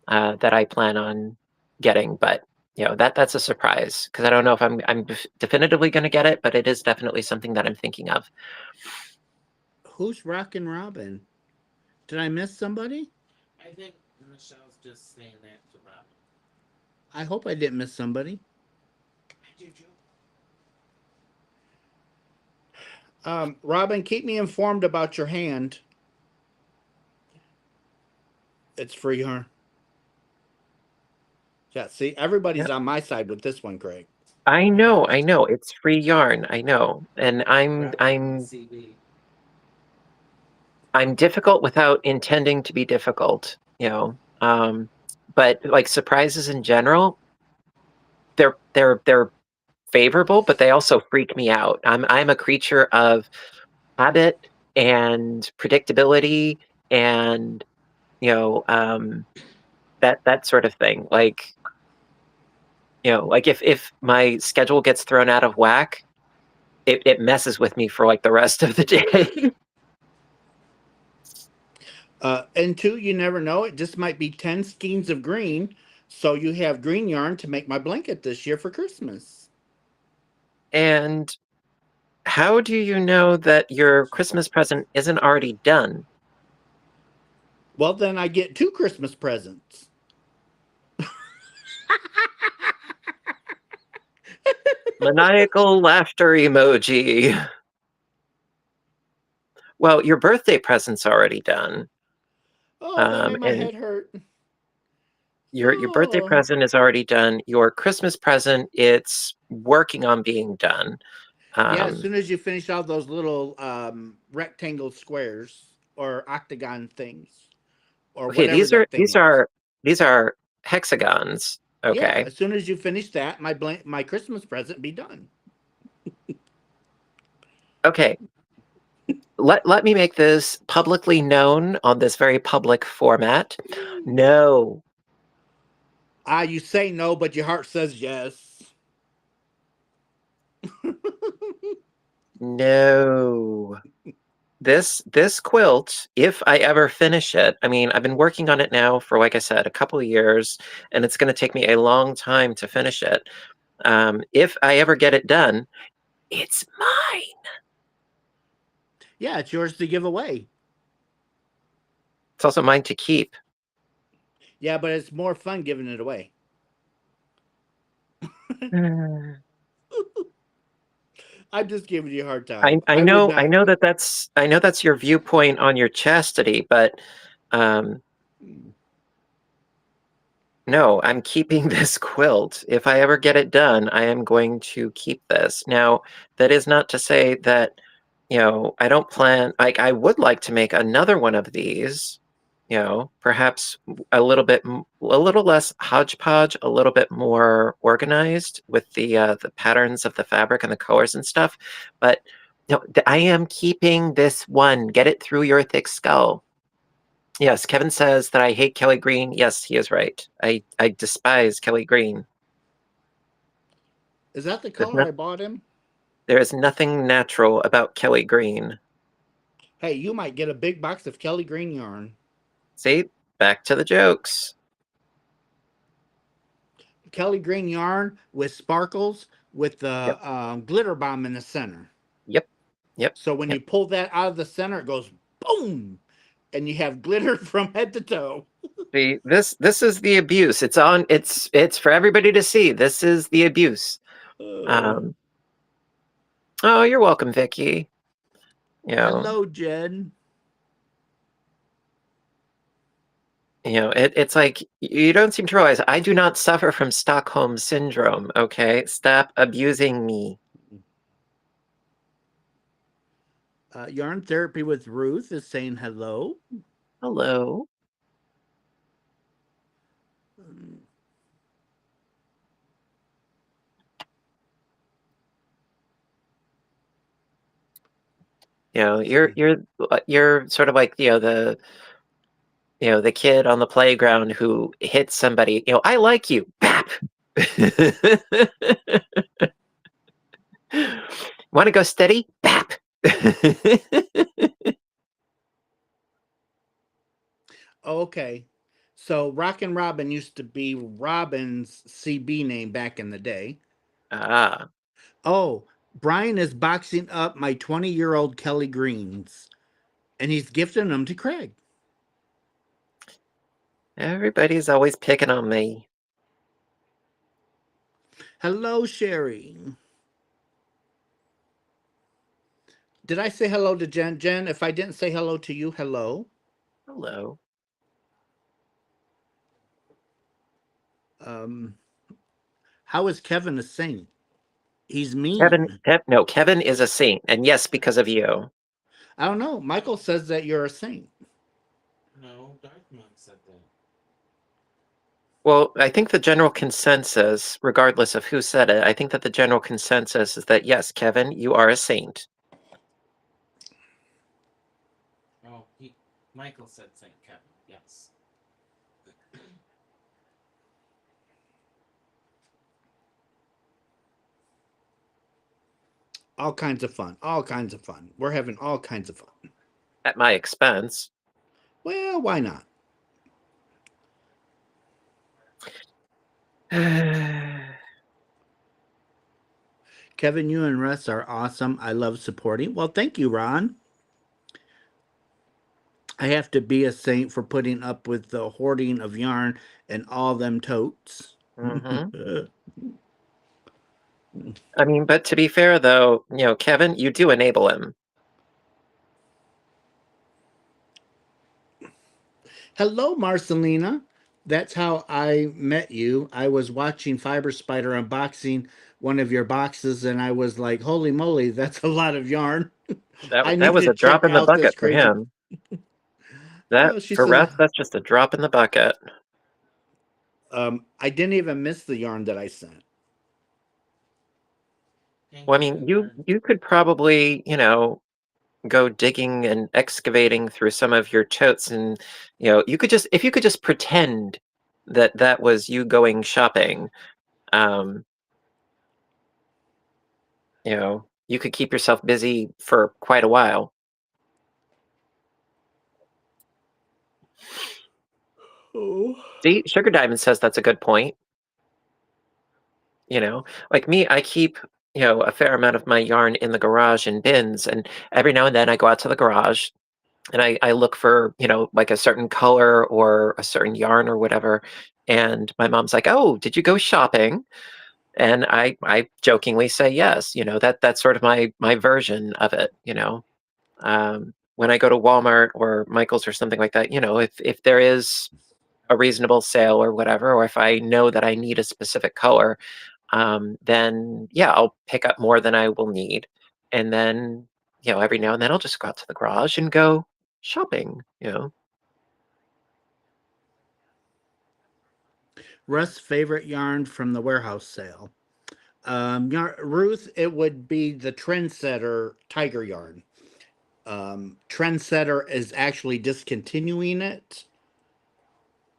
that I plan on getting, but that's a surprise because I don't know if I'm definitively going to get it, but it is definitely something that I'm thinking of. Who's Rockin' Robin? Did I miss somebody? I think Michelle's just saying that to Robin. I hope I didn't miss somebody. Did you? Robin, keep me informed about your hand. It's free, huh? Yeah, see, everybody's on my side with this one, Craig. I know. It's free yarn. I know, and I'm difficult without intending to be difficult. But like surprises in general, they're favorable, but they also freak me out. I'm a creature of habit and predictability, and that sort of thing. Like if my schedule gets thrown out of whack, it messes with me for like the rest of the day. And 2, you never know. It just might be 10 skeins of green. So you have green yarn to make my blanket this year for Christmas. And how do you know that your Christmas present isn't already done? Well, then I get 2 Christmas presents. Maniacal laughter emoji. Well, your birthday present's already done. Oh, that made my head hurt. Your birthday present is already done. Your Christmas present, it's working on being done. Yeah, as soon as you finish all those little rectangle squares or octagon things, or okay, whatever that thing is. These are hexagons. Okay. Yeah, as soon as you finish that, my Christmas present be done. Okay. Let me make this publicly known on this very public format. No. You say no, but your heart says yes. No. This quilt, if I ever finish it, I mean, I've been working on it now for, like I said, a couple of years, and it's going to take me a long time to finish it. If I ever get it done, it's mine. Yeah, it's yours to give away. It's also mine to keep. Yeah, but it's more fun giving it away. I'm just giving you a hard time. I would know not. I know that's your viewpoint on your chastity, but no, I'm keeping this quilt. If I ever get it done, I am going to keep this. Now, that is not to say that, I don't plan, like, I would like to make another one of these, perhaps a little less hodgepodge, a little bit more organized with the patterns of the fabric and the colors and stuff. But no, I am keeping this one. Get it through your thick skull. Yes, Kevin says that I hate Kelly Green. Yes, he is right. I despise Kelly Green. Is that the color I bought him? There is nothing natural about Kelly Green. Hey, you might get a big box of Kelly Green yarn. See, back to the jokes. Kelly Green yarn with sparkles with the glitter bomb in the center. Yep. So when you pull that out of the center, it goes boom, and you have glitter from head to toe. See, this is the abuse. It's for everybody to see. This is the abuse. Oh, you're welcome, Vicky. Hello, Jen. It's like you don't seem to realize I do not suffer from Stockholm syndrome. Okay, stop abusing me. Yarn Therapy with Ruth is saying hello. Hello. You're sort of like the kid on the playground who hits somebody. I like you. Bap. Want to go steady? Bap. Okay. So Rockin' Robin used to be Robin's CB name back in the day. Ah. Oh, Brian is boxing up my 20-year-old Kelly Greens, and he's gifting them to Craig. Everybody's always picking on me. Hello, Sherry. Did I say hello to Jen? Jen, if I didn't say hello to you, hello. Hello. How is Kevin a saint? He's mean. Kevin is a saint, and yes, because of you. I don't know. Michael says that you're a saint. No, Darkman said that. Well, I think the general consensus, regardless of who said it, I think that the general consensus is that yes, Kevin, you are a saint. Oh, Michael said Saint Kevin. Yes. All kinds of fun. All kinds of fun. We're having all kinds of fun. At my expense. Well, why not? Kevin, you and Russ are awesome. I love supporting. Well, thank you, Ron. I have to be a saint for putting up with the hoarding of yarn and all them totes. Mm-hmm. I mean, but to be fair, though, Kevin, you do enable him. Hello, Marcelina. That's how I met you. I was watching Fiber Spider unboxing one of your boxes, and I was like, "Holy moly, that's a lot of yarn." I That need was to a drop check in the out this bucket for crazy. him. That She for says, Russ, that's just a drop in the bucket. I didn't even miss the yarn that I sent. Well, I mean, you could probably, go digging and excavating through some of your totes, and you could just pretend that was you going shopping, you could keep yourself busy for quite a while. Oh. See, Sugar Diamond says that's a good point. Like me, I keep, a fair amount of my yarn in the garage in bins, and every now and then I go out to the garage and I look for, like a certain color or a certain yarn or whatever. And my mom's like, "Oh, did you go shopping?" And I jokingly say yes. That's sort of my version of it. When I go to Walmart or Michael's or something like that, if there is a reasonable sale or whatever, or if I know that I need a specific color, then yeah, I'll pick up more than I will need. And then, every now and then I'll just go out to the garage and go shopping. Ruth's favorite yarn from the warehouse sale. Ruth, it would be the Trendsetter Tiger yarn. Trendsetter is actually discontinuing it.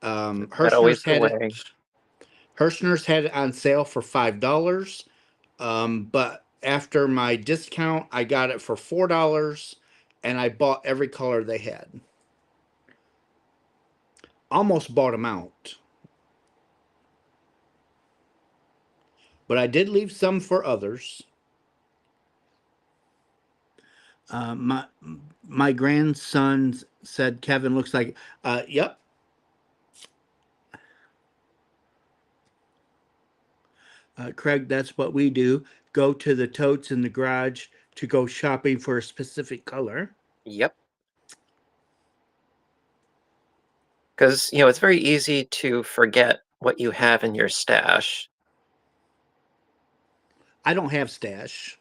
Not always Herrschners the had way. it. Herrschners had it on sale for $5. But after my discount, I got it for $4, and I bought every color they had. Almost bought them out. But I did leave some for others. My grandson said Kevin looks like, yep. Craig, that's what we do. Go to the totes in the garage to go shopping for a specific color. Yep. Because, it's very easy to forget what you have in your stash. I don't have stash.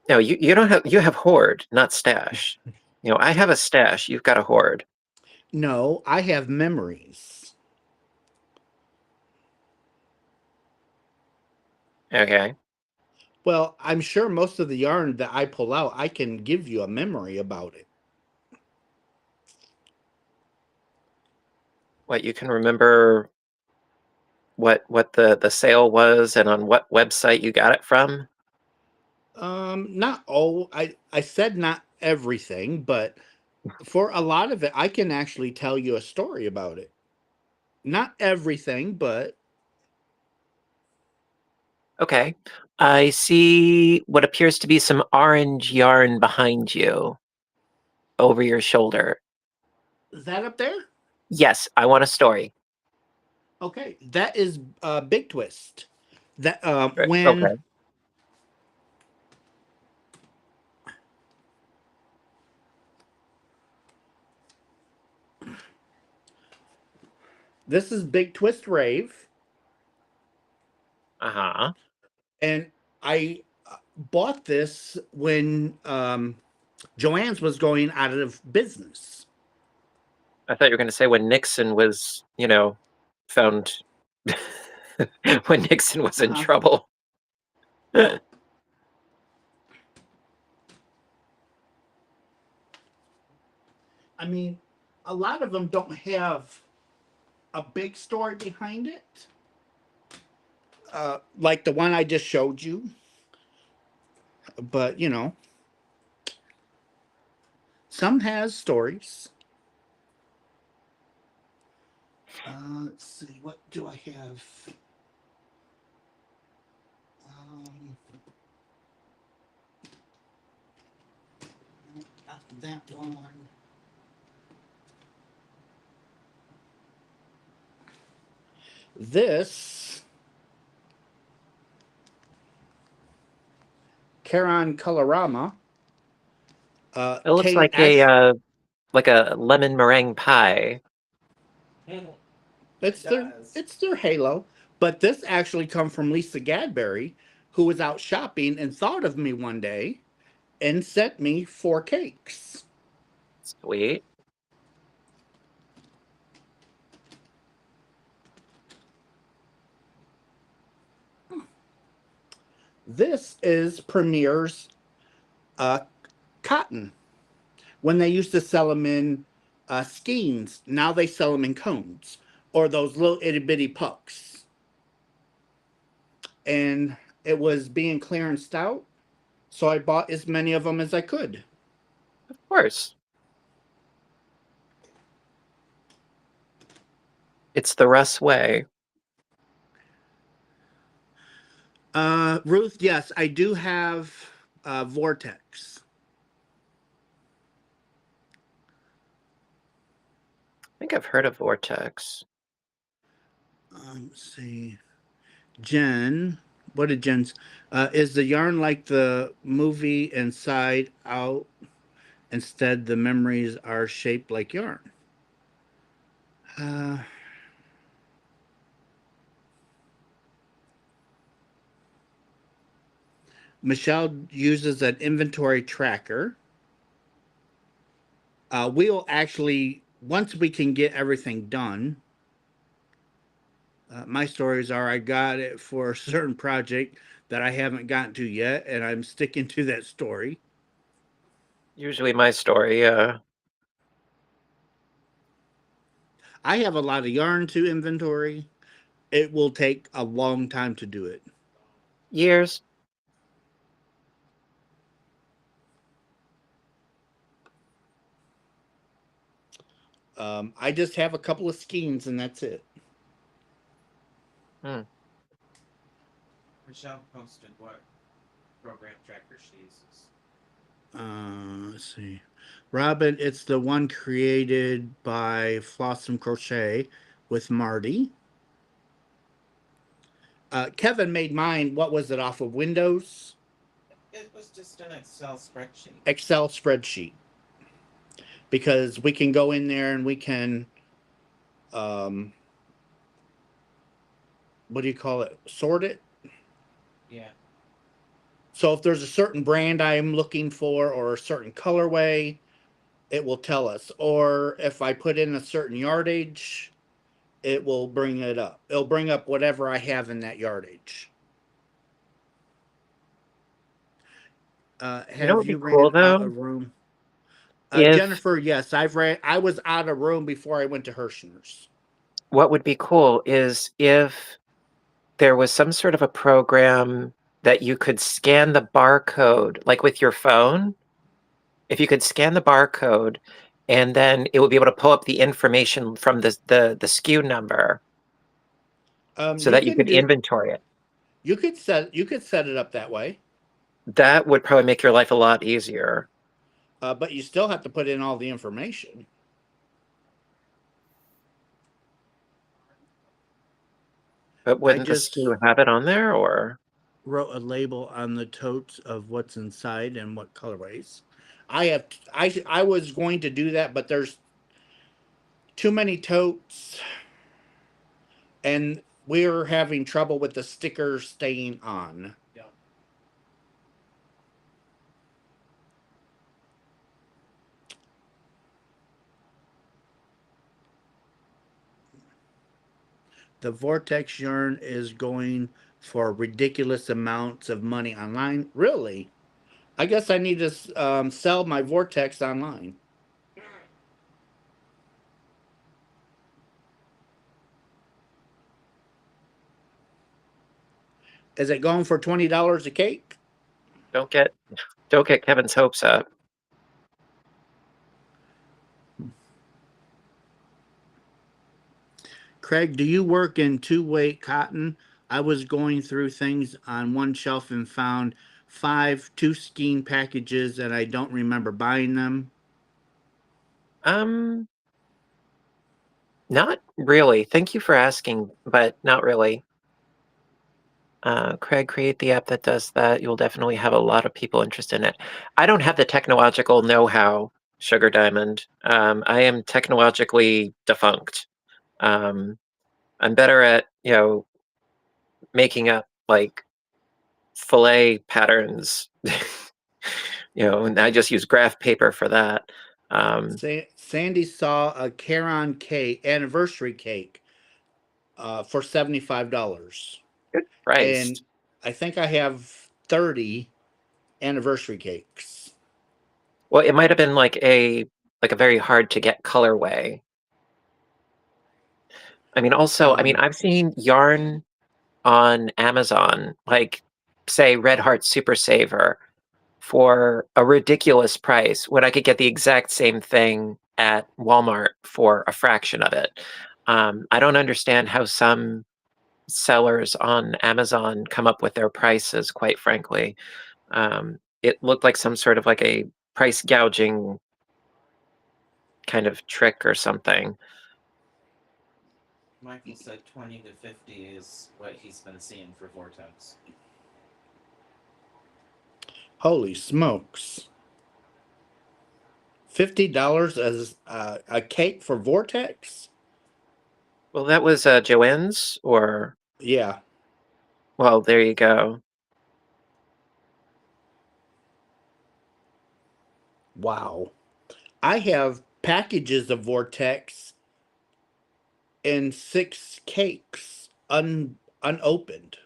No, you don't have, you have hoard, not stash. I have a stash, you've got a hoard. No, I have memories. Okay. Well, I'm sure most of the yarn that I pull out, I can give you a memory about it. What, you can remember what the sale was and on what website you got it from? Not all. I said not everything, but for a lot of it, I can actually tell you a story about it. Not everything, but Okay. I see what appears to be some orange yarn behind you, over your shoulder. is that up there? Yes, I want a story. Okay, that is Big Twist. That Right. when Okay. this is Big Twist Rave, Uh-huh. and I bought this when Joann's was going out of business. I thought you were going to say when Nixon was, found when Nixon was in trouble. I mean, a lot of them don't have a big story behind it, like the one I just showed you. But some has stories. Let's see, what do I have? Not that one. This Caron Colorama. It looks Kate like a lemon meringue pie. it's their halo, but this actually come from Lisa Gadberry, who was out shopping and thought of me one day and sent me 4 cakes. Sweet. This is Premier's cotton. When they used to sell them in skeins, now they sell them in cones or those little itty bitty pucks. And it was being clearanced out, so I bought as many of them as I could. Of course. It's the Russ way. Ruth, yes, I do have Vortex. I think I've heard of Vortex. Let's see. Jen, what did Jen's? Is the yarn like the movie Inside Out? Instead, the memories are shaped like yarn. Uh, Michelle uses an inventory tracker. We'll actually, once we can get everything done, my stories are I got it for a certain project that I haven't gotten to yet, and I'm sticking to that story. Usually my story, I have a lot of yarn to inventory. It will take a long time to do it. years. I just have a couple of skeins and that's it. Michelle posted what program tracker she uses. Let's see. Robin, it's the one created by Flossom Crochet with Marty. Kevin made mine, what was it, off of Windows? It was just an Excel spreadsheet. Excel spreadsheet. Because we can go in there and we can, what do you call it? Sort it? Yeah. So if there's a certain brand I'm looking for or a certain colorway, it will tell us. Or if I put in a certain yardage, it will bring it up. It'll bring up whatever I have in that yardage. You know what Have would you be cool ran out though? of room? If Jennifer, yes, I was out of room before I went to Herrschners. what would be cool is if there was some sort of a program that you could scan the barcode, like with your phone. If you could scan the barcode, and then it would be able to pull up the information from the SKU number, so You that you can could do. inventory it. You could set it up that way, That would probably make your life a lot easier. but you still have to put in all the information. But I wouldn't the just SKU have it on there, or? wrote a label on the totes of what's inside and what colorways. I was going to do that, but there's too many totes, and we're having trouble with the stickers staying on. Yeah. The Vortex yarn is going for ridiculous amounts of money online. Really? I guess I need to sell my Vortex online. Is it going for $20 a cake? Don't get Kevin's hopes up. Craig, do you work in two-weight cotton? I was going through things on one shelf and found 5 two-skein packages and I don't remember buying them. Not really. Thank you for asking, but not really. Craig, create the app that does that. You'll definitely have a lot of people interested in it. I don't have the technological know-how, Sugar Diamond. I am technologically defunct. I'm better at, making up like fillet patterns. And I just use graph paper for that. Sandy saw a Caron cake, anniversary cake, for $75. Good price. And I think I have 30 anniversary cakes. Well, it might have been like a very hard to get colorway. I mean, also, I've seen yarn on Amazon, like say, Red Heart Super Saver for a ridiculous price when I could get the exact same thing at Walmart for a fraction of it. I don't understand how some sellers on Amazon come up with their prices, quite frankly. It looked like some sort of like a price gouging kind of trick or something. Michael said 20 to 50 is what he's been seeing for Vortex. Holy smokes. $50 as a cake for Vortex? Well, that was Joanne's, or Yeah. well, there you go. Wow. I have packages of Vortex and 6 cakes unopened.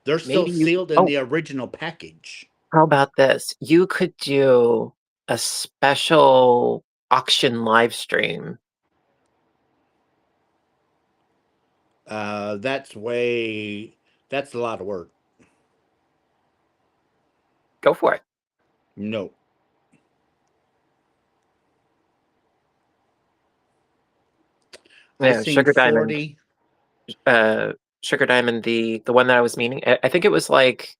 They're still Maybe you. sealed in Oh, the original package. how about this? You could do a special auction live stream. That's a lot of work. Go for it. No. I Yeah, seen Sugar Diamond. 40. Sugar Diamond, the one that I was meaning. I think it was like,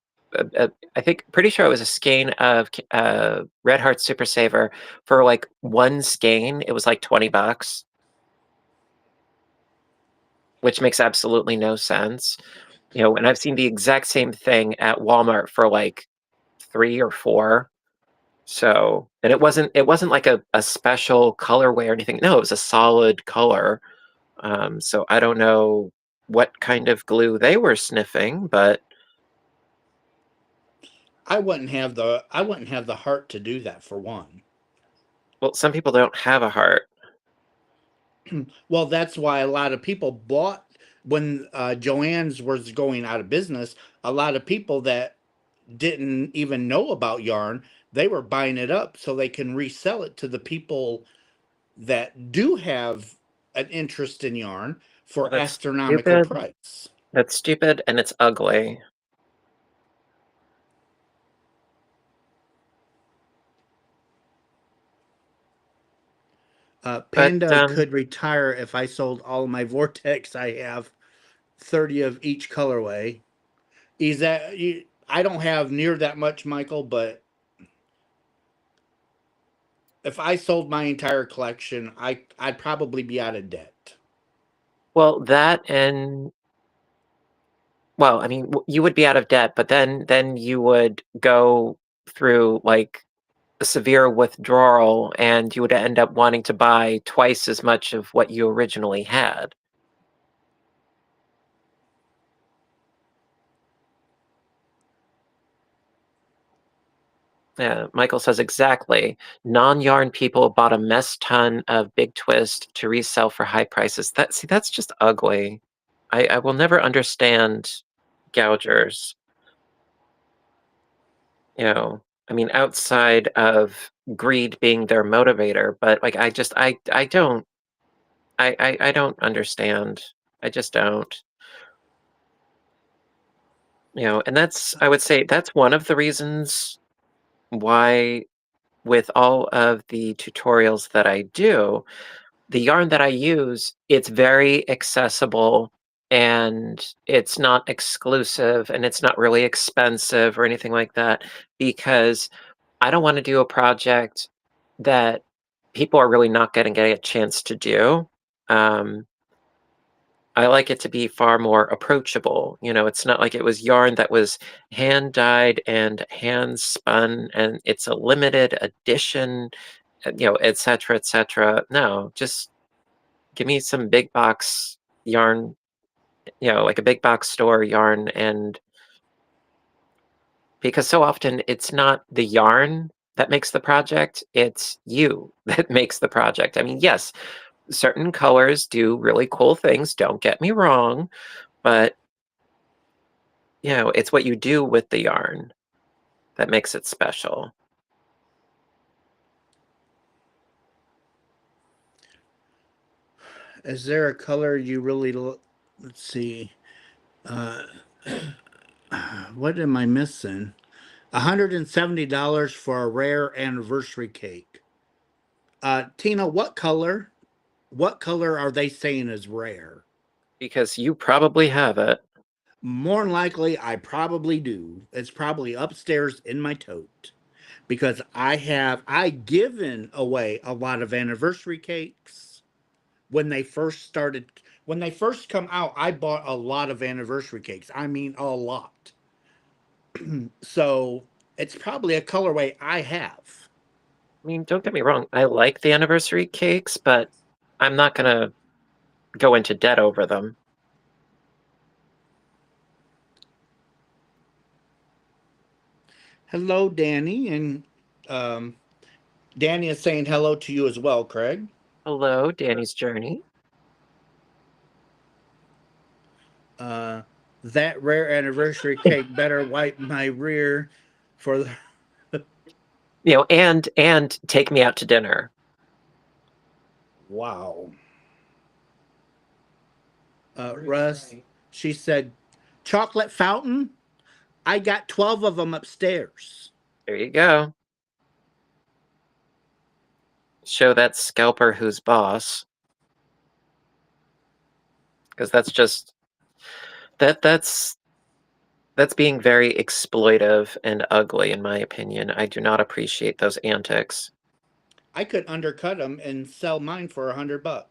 I think pretty sure it was a skein of Red Heart Super Saver for like one skein. It was like $20, which makes absolutely no sense. You know, and I've seen the exact same thing at Walmart for like 3 or 4. So, and it wasn't like a special colorway or anything. No, it was a solid color. So I don't know what kind of glue they were sniffing, but I wouldn't have the heart to do that, for one. well, some people don't have a heart. Well, that's why a lot of people bought when Joann's was going out of business. A lot of people that didn't even know about yarn, they were buying it up so they can resell it to the people that do have an interest in yarn Well, for that's astronomical stupid. price. That's stupid, and it's ugly. But Panda could retire if I sold all of my Vortex. I have 30 of each colorway. I don't have near that much, Michael, but if I sold my entire collection, I'd probably be out of debt. well, that and well, I mean, you would be out of debt, but then you would go through like a severe withdrawal, and you would end up wanting to buy twice as much of what you originally had. Yeah, Michael says exactly. Non-yarn people bought a mess ton of Big Twist to resell for high prices. That's just ugly. I will never understand gougers. You know, I mean, outside of greed being their motivator, but like I don't understand. I just don't. You know, and I would say that's one of the reasons why with all of the tutorials that I do, the yarn that I use, it's very accessible, and it's not exclusive, and it's not really expensive or anything like that, because I don't want to do a project that people are really not going to get a chance to do. I like it to be far more approachable. You know, it's not like it was yarn that was hand dyed and hand spun, and it's a limited edition, you know, et cetera, et cetera. No, just give me some big box yarn, you know, like a big box store yarn. And because so often it's not the yarn that makes the project, it's you that makes the project. I mean, yes, certain colors do really cool things, don't get me wrong, but you know, it's what you do with the yarn that makes it special. Is there a color you really let's see. Uh, what am I missing? $170 for a rare anniversary cake. Tina, what color? What color are they saying is rare? Because you probably have it. More than likely, I probably do. It's probably upstairs in my tote because I given away a lot of anniversary cakes when they first started. When they first come out, I bought a lot of anniversary cakes. I mean, a lot. So it's probably a colorway I have. I mean, don't get me wrong. I like the anniversary cakes, but I'm not going to go into debt over them. Hello, Danny, and um, Danny is saying hello to you as well, Craig. Hello, Danny's Journey. That rare anniversary cake better wipe my rear for the. You know, and take me out to dinner. Wow. Russ, she said, chocolate fountain? I got 12 of them upstairs. There you go. Show that scalper who's boss. Because that's being very exploitive and ugly, in my opinion. I do not appreciate those antics. I could undercut them and sell mine for $100.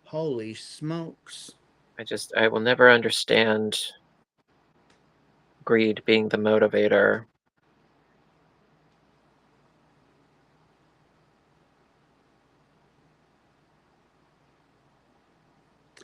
Holy smokes. I will never understand greed being the motivator.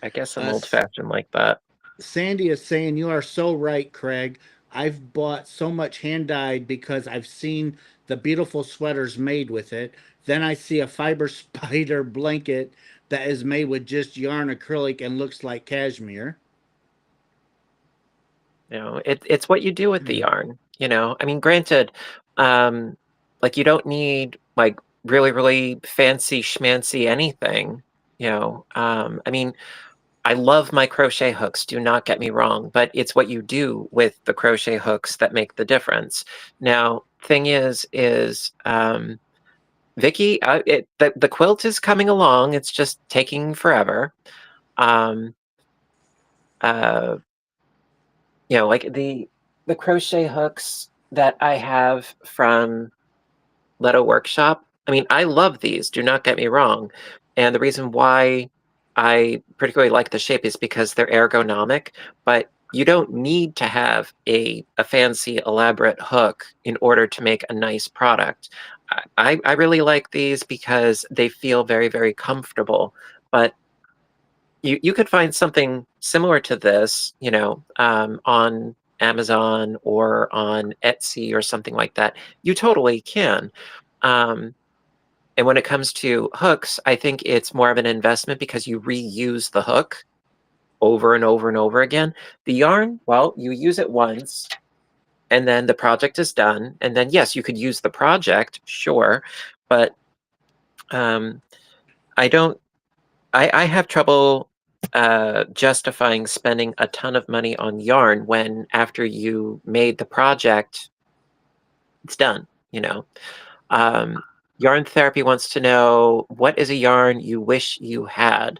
I guess I'm old-fashioned like that. Sandy is saying, you are so right, Craig. I've bought so much hand-dyed because I've seen the beautiful sweaters made with it. Then I see a fiber spider blanket that is made with just yarn acrylic and looks like cashmere. You know, it's what you do with the yarn, you know? I mean, granted, like, you don't need, like, really, really fancy schmancy anything, you know? I mean, I love my crochet hooks, do not get me wrong, but it's what you do with the crochet hooks that make the difference. Now, thing is, Vicky, the quilt is coming along. It's just taking forever. You know, like the crochet hooks that I have from Leto Workshop. I mean, I love these. Do not get me wrong. And the reason why I particularly like the shape is because they're ergonomic, but you don't need to have a fancy, elaborate hook in order to make a nice product. I really like these because they feel very, very comfortable. But you could find something similar to this, you know, on Amazon or on Etsy or something like that. You totally can. Um, and when it comes to hooks, I think it's more of an investment because you reuse the hook over and over and over again. The yarn, well, you use it once and then the project is done. And then, yes, you could use the project, sure. But I don't, I have trouble justifying spending a ton of money on yarn when after you made the project, it's done, you know. Yarn Therapy wants to know, what is a yarn you wish you had?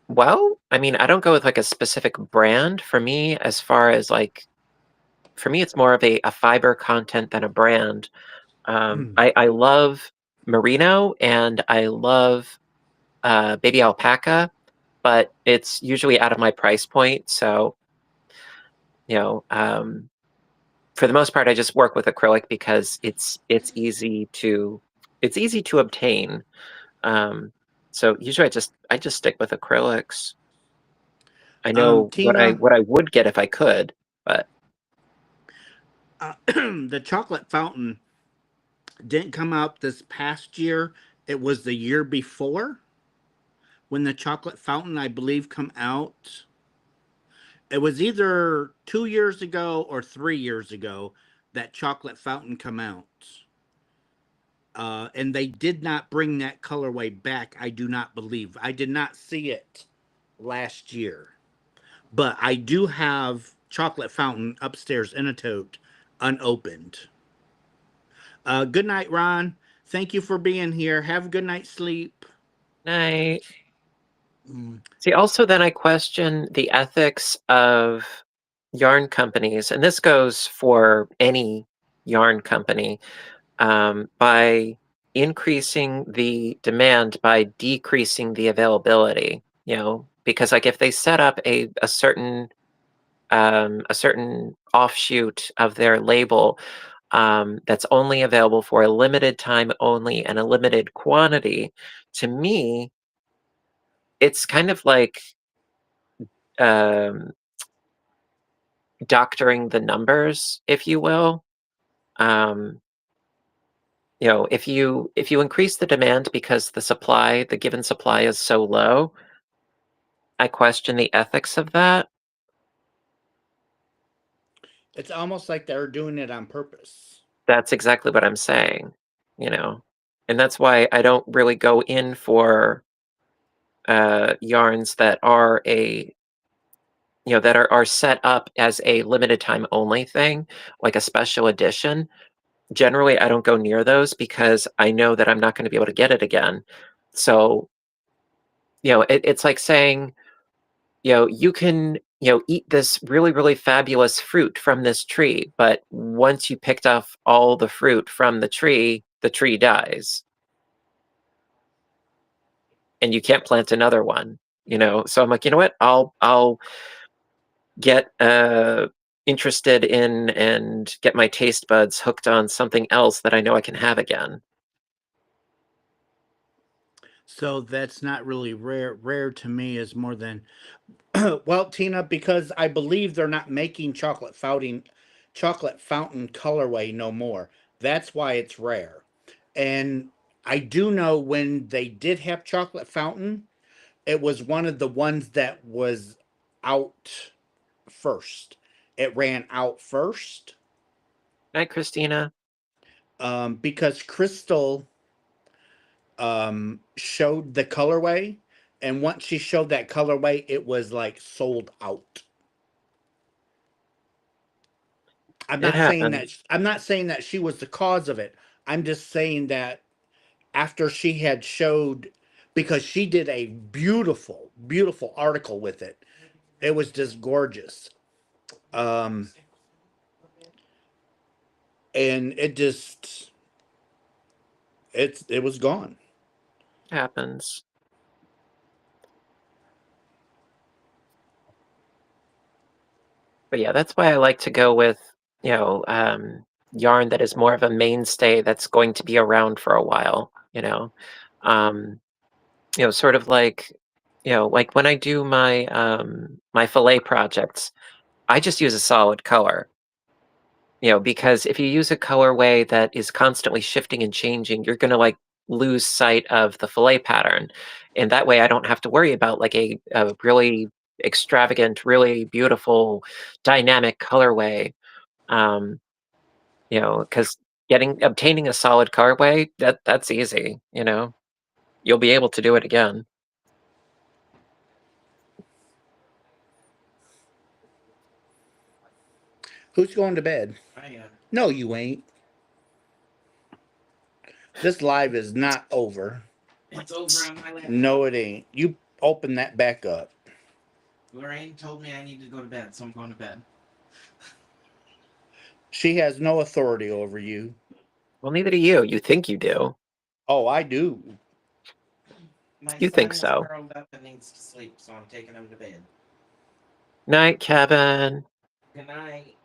Well, I mean, I don't go with like a specific brand. For me, as far as like, for me, it's more of a fiber content than a brand. I love merino and I love baby alpaca, but it's usually out of my price point. So, you know, for the most part, I just work with acrylic because it's easy to obtain. So usually I just stick with acrylics. I know Tina, what I would get if I could, but the chocolate fountain didn't come out this past year. It was the year before when the chocolate fountain, I believe, come out. It was either 2 years ago or 3 years ago that chocolate fountain come out. And they did not bring that colorway back, I do not believe. I did not see it last year. But I do have chocolate fountain upstairs in a tote, unopened. Good night, Ron. Thank you for being here. Have a good night's sleep. Night. See, also then I question the ethics of yarn companies, and this goes for any yarn company, by increasing the demand by decreasing the availability. Because like if they set up a certain offshoot of their label that's only available for a limited time only and a limited quantity, to me, it's kind of like um, doctoring the numbers, if you will. If you increase the demand because the given supply is so low, I question the ethics of that. It's almost like they're doing it on purpose. That's exactly what I'm saying, and that's why I don't really go in for yarns that are that are set up as a limited time only thing, like a special edition. Generally, I don't go near those because I know that I'm not going to be able to get it again. So, it's like saying, you can, eat this really, really fabulous fruit from this tree, but once you picked off all the fruit from the tree dies. And you can't plant another one, So I'm like, you know what? I'll get interested in and get my taste buds hooked on something else that I know I can have again. So that's not really rare. Rare to me is more than well, Tina, because I believe they're not making chocolate fountain colorway no more. That's why it's rare. And I do know when they did have chocolate fountain, it was one of the ones that was out first. It ran out first. Night, Christina. Because Crystal showed the colorway, and once she showed that colorway, it was like sold out. It happened. I'm not saying that she was the cause of it. I'm just saying that after she had showed, because she did a beautiful, beautiful article with it. It was just gorgeous. Um, and it was gone. Happens. But yeah, that's why I like to go with, yarn that is more of a mainstay that's going to be around for a while, sort of like, like when I do my fillet projects, I just use a solid color, because if you use a colorway that is constantly shifting and changing, you're going to like lose sight of the fillet pattern. And that way I don't have to worry about like a really extravagant, really beautiful, dynamic colorway. Because obtaining a solid colorway, that's easy, You'll be able to do it again. Who's going to bed? I am. No, you ain't. This live is not over. It's over on my laptop. No, it ain't. You open that back up. Lorraine told me I need to go to bed, so I'm going to bed. She has no authority over you. Well, neither do you. You think you do. Oh, I do. You think so? Is curled up and needs to sleep, so I'm taking him to bed. Night, Kevin. Good night.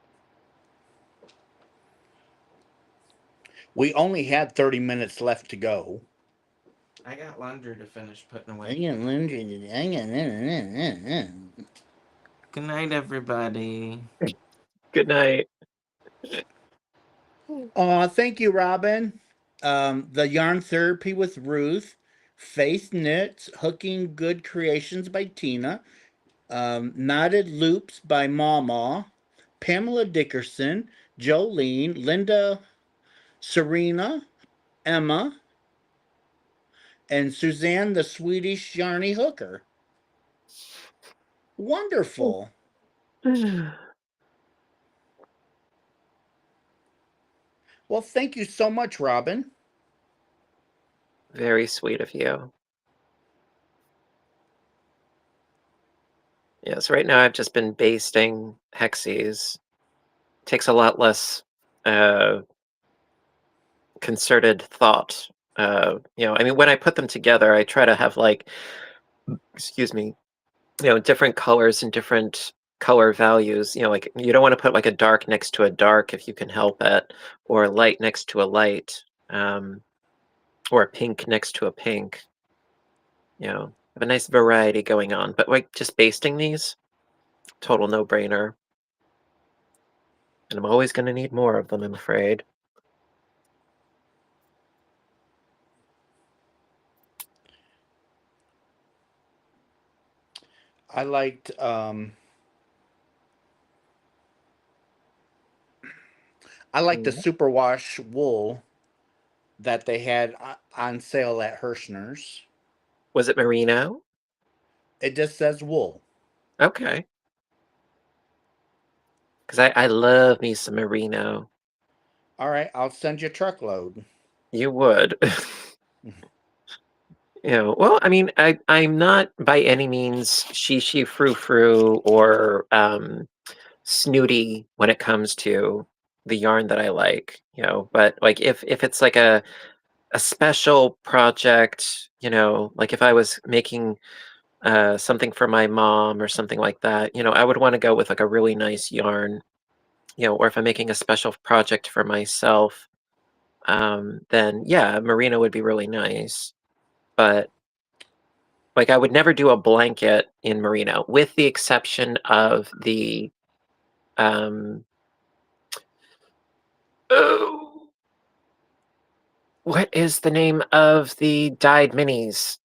We only had 30 minutes left to go. I got laundry to finish putting away. I got laundry to do. Good night, everybody. Good night. Thank you, Robin. The Yarn Therapy with Ruth, Faith Knits, Hooking Good Creations by Tina, Knotted Loops by Mama, Pamela Dickerson, Jolene, Linda, Serena, Emma, and Suzanne, the Swedish Yarny Hooker. Wonderful. Well, thank you so much, Robin. Very sweet of you. Yes, right now I've just been basting hexes. Takes a lot less concerted thought. I mean, when I put them together, I try to have like, excuse me, different colors and different color values. Like you don't want to put like a dark next to a dark if you can help it, or a light next to a light, or a pink next to a pink. Have a nice variety going on. But like just basting these, total no-brainer. And I'm always going to need more of them, I'm afraid. I liked the superwash wool that they had on sale at Herrschners. Was it merino? It just says wool. Okay. Because I love me some merino. All right, I'll send you a truckload. You would. Well, I mean, I'm not by any means she frou frou or snooty when it comes to the yarn that I like, but like if it's like a special project, like if I was making something for my mom or something like that, I would want to go with like a really nice yarn, or if I'm making a special project for myself, then yeah, merino would be really nice. But like I would never do a blanket in merino, with the exception of the oh, what is the name of the dyed minis?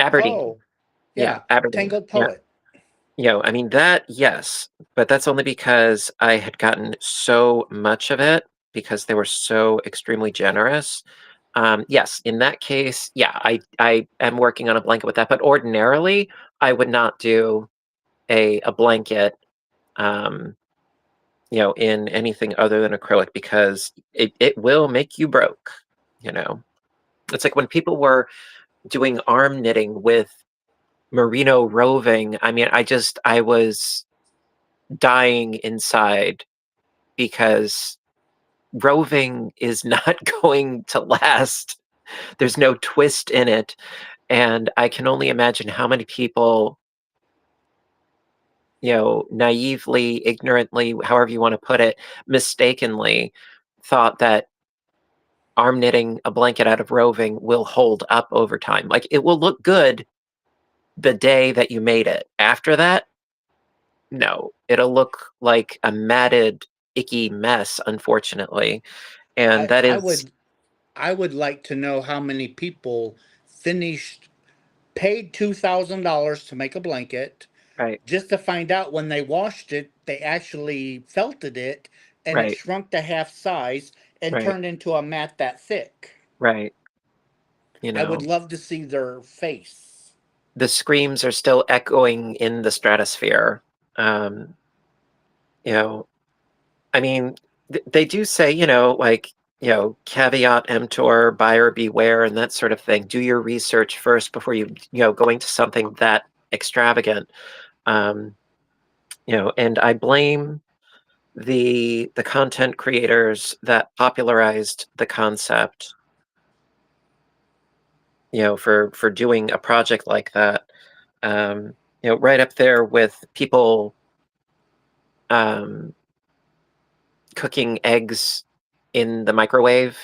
Aberdeen. Oh, Yeah, yeah, Aberdeen. Tangled Yeah. Poet. I mean that, yes, but that's only because I had gotten so much of it because they were so extremely generous. Yes, in that case, yeah, I am working on a blanket with that, but ordinarily I would not do a blanket in anything other than acrylic because it will make you broke, you know. It's like when people were doing arm knitting with merino roving, I mean, I was dying inside because roving is not going to last. There's no twist in it. And I can only imagine how many people, naively, ignorantly, however you want to put it, mistakenly thought that arm knitting a blanket out of roving will hold up over time. Like it will look good the day that you made it. After that, no, it'll look like a matted, icky mess, unfortunately. And that I is would I would like to know how many people paid $2,000 to make a blanket, right, just to find out when they washed it, they actually felted it and it right, shrunk to half size and right, turned into a mat that thick. right. I would love to see their face. The screams are still echoing in the stratosphere. Um, you know, I mean, they do say, like, caveat emptor, buyer beware, and that sort of thing. Do your research first before going to something that extravagant. Um, and I blame the content creators that popularized the concept, for doing a project like that. Right up there with people um, cooking eggs in the microwave.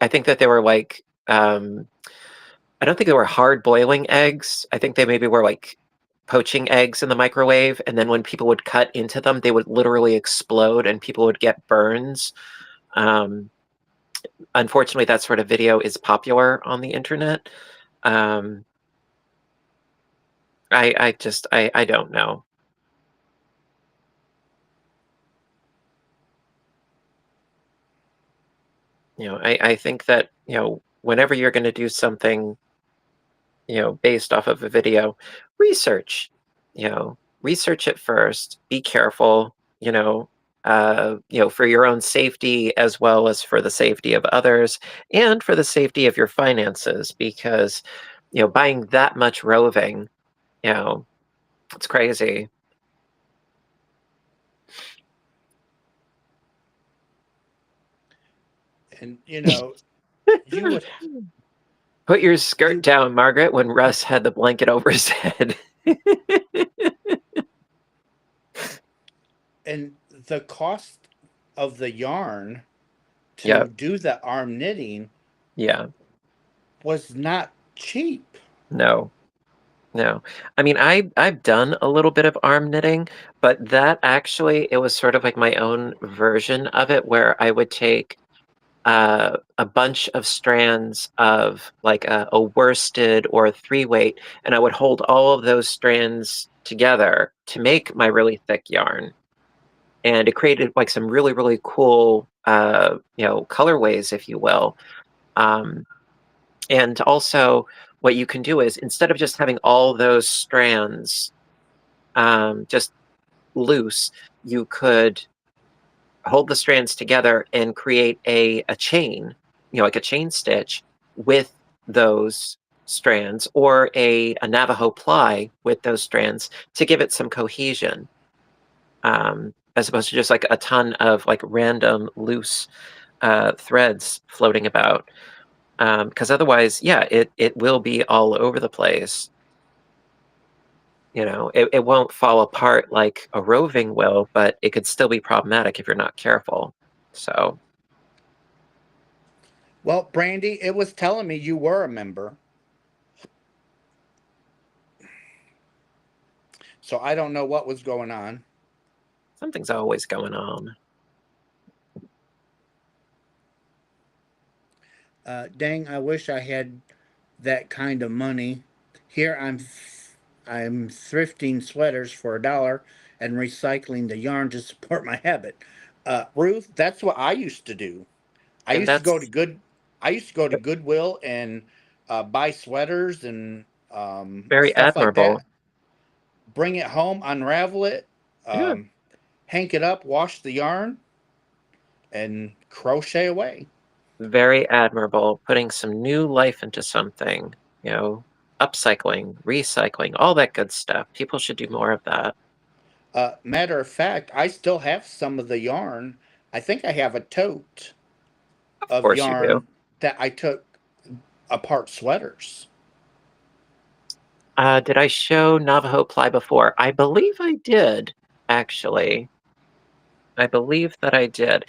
I think that they were like, I don't think they were hard boiling eggs. I think they maybe were like poaching eggs in the microwave. And then when people would cut into them, they would literally explode and people would get burns. Um, Unfortunately, that sort of video is popular on the internet. Um, I don't know. I think that, whenever you're going to do something, based off of a video, research, research it first, be careful, for your own safety as well as for the safety of others and for the safety of your finances, because, buying that much roving, it's crazy. And you would Put your skirt you down, Margaret, when Russ had the blanket over his head. and the cost of the yarn to Yep. do the arm knitting Yeah. was not cheap. No. I mean, I've done a little bit of arm knitting, but that actually, it was sort of like my own version of it, where I would take a bunch of strands of like a worsted or a 3-weight, and I would hold all of those strands together to make my really thick yarn. And it created like some really, really cool, colorways, if you will. And also, what you can do is, instead of just having all those strands just loose, you could hold the strands together and create a chain, like a chain stitch with those strands, or a Navajo ply with those strands to give it some cohesion, as opposed to just like a ton of like random loose threads floating about. Because otherwise, yeah, it will be all over the place. It won't fall apart like a roving will, but it could still be problematic if you're not careful. So, Well, Brandy, it was telling me you were a member. So I don't know what was going on. something's always going on. Dang, I wish I had that kind of money. Here I'm thrifting sweaters for $1 and recycling the yarn to support my habit. Ruth, that's what I used to do. I And used to go to that's good. I used to go to Goodwill and buy sweaters and very stuff like admirable. that. Bring it home, unravel it, Yeah, hank it up, wash the yarn, and crochet away. very admirable. Putting some new life into something, upcycling, recycling, all that good stuff. People should do more of that. Matter of fact, I still have some of the yarn. I think I have a tote Of of course you do. yarn that I took apart sweaters. Did I show Navajo ply before? I believe I did, actually. I believe that I did.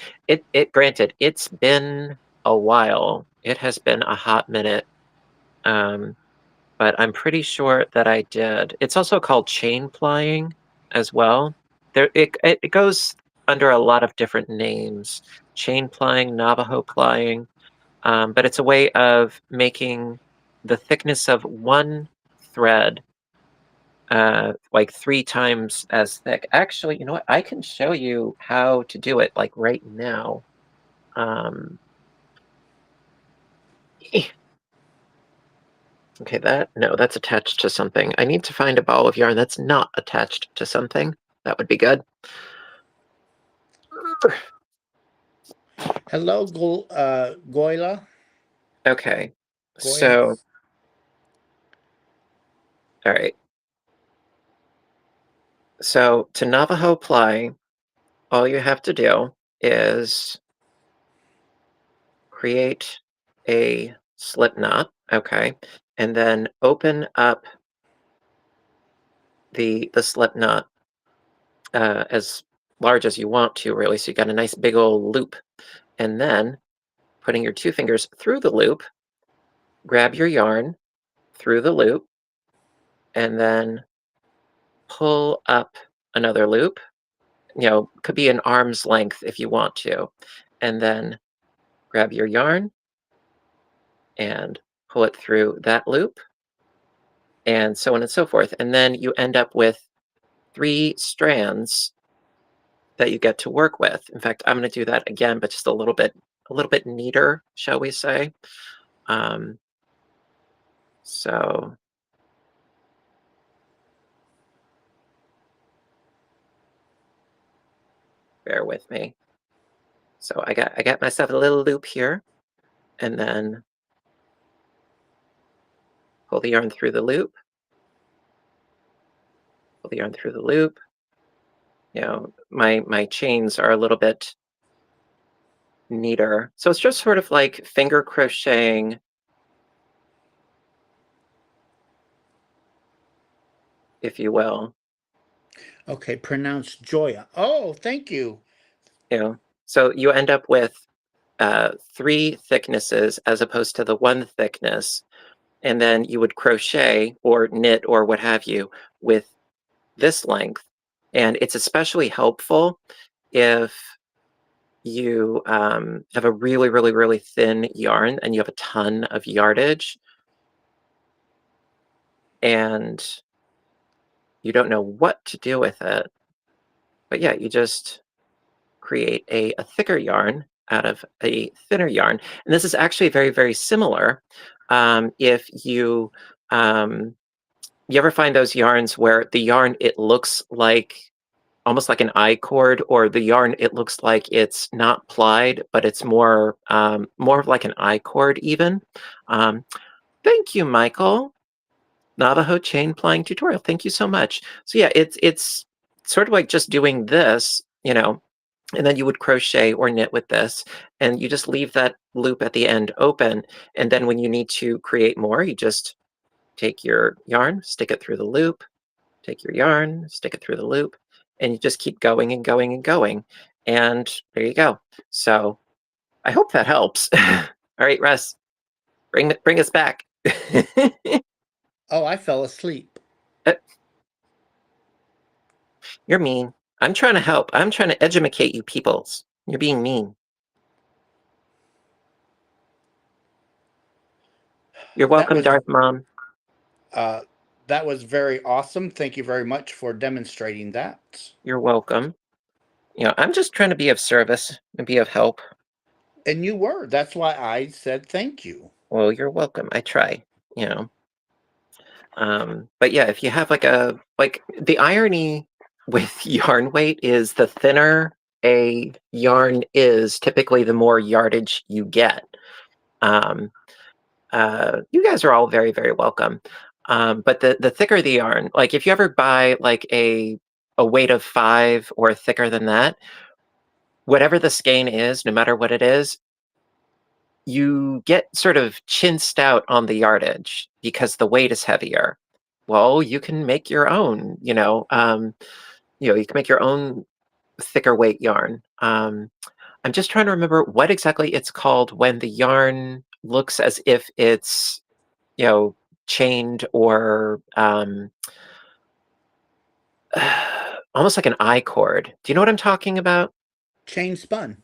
Granted, it's been a while. It has been a hot minute. Um, but I'm pretty sure that I did. It's also called chain plying as well. It goes under a lot of different names. Chain plying, Navajo plying. But it's a way of making the thickness of one thread like 3 times as thick. Actually, you know what? I can show you how to do it like right now. Um, okay, that's attached to something. I need to find a ball of yarn that's not attached to something. That would be good. Hello, Goyla. Okay, Goya. so, all right. So to Navajo ply, all you have to do is create a slip knot, okay, and then open up the slip knot as large as you want to, really. So you got a nice big old loop, and then putting your 2 fingers through the loop, grab your yarn through the loop, and then pull up another loop. Could be an arm's length if you want to, and then grab your yarn and pull it through that loop, and so on and so forth. And then you end up with 3 strands that you get to work with. In fact, I'm going to do that again, but just a little bit little bit neater, shall we say. So bear with me. So I got myself a little loop here, and then pull the yarn through the loop, pull the yarn through the loop. You know, my chains are a little bit neater. So it's just sort of like finger crocheting, if you will. Okay, pronounced Joya. Oh, thank you. You know, so you end up with 3 thicknesses as opposed to the 1 thickness, and then you would crochet or knit or what have you with this length. And it's especially helpful if you have a really, really, really thin yarn and you have a ton of yardage and you don't know what to do with it. But yeah, you just create a thicker yarn out of a thinner yarn. And this is actually very, very similar. If you ever find those yarns where the yarn, it looks like almost like an I-cord, or the yarn, it looks like it's not plied, but it's more more like an I-cord even. Thank you, Michael. Navajo chain plying tutorial. Thank you so much. So yeah, it's sort of like just doing this, you know, and then you would crochet or knit with this, and you just leave that loop at the end open. And then when you need to create more, you just take your yarn, stick it through the loop, take your yarn, stick it through the loop, and you just keep going and going and going. And there you go. So I hope that helps. All right, Russ, bring us back. Oh, I fell asleep. You're mean. I'm trying to help. I'm trying to educate you peoples. You're being mean. You're welcome, Darth Mom. That was very awesome. Thank you very much for demonstrating that. You're welcome. You know, I'm just trying to be of service and be of help. And you were. That's why I said thank you. Well, you're welcome. I try, you know. But yeah, if you have like the irony with yarn weight is the thinner a yarn is, typically the more yardage you get. You guys are all very, very welcome. But the thicker the yarn, like if you ever buy like a weight of 5 or thicker than that, whatever the skein is, no matter what it is, you get sort of chinsed out on the yardage because the weight is heavier. Well, you can make your own, you know, you can make your own thicker weight yarn. I'm just trying to remember what exactly it's called when the yarn looks as if it's, you know, chained or almost like an I-cord. Do you know what I'm talking about? Chain spun.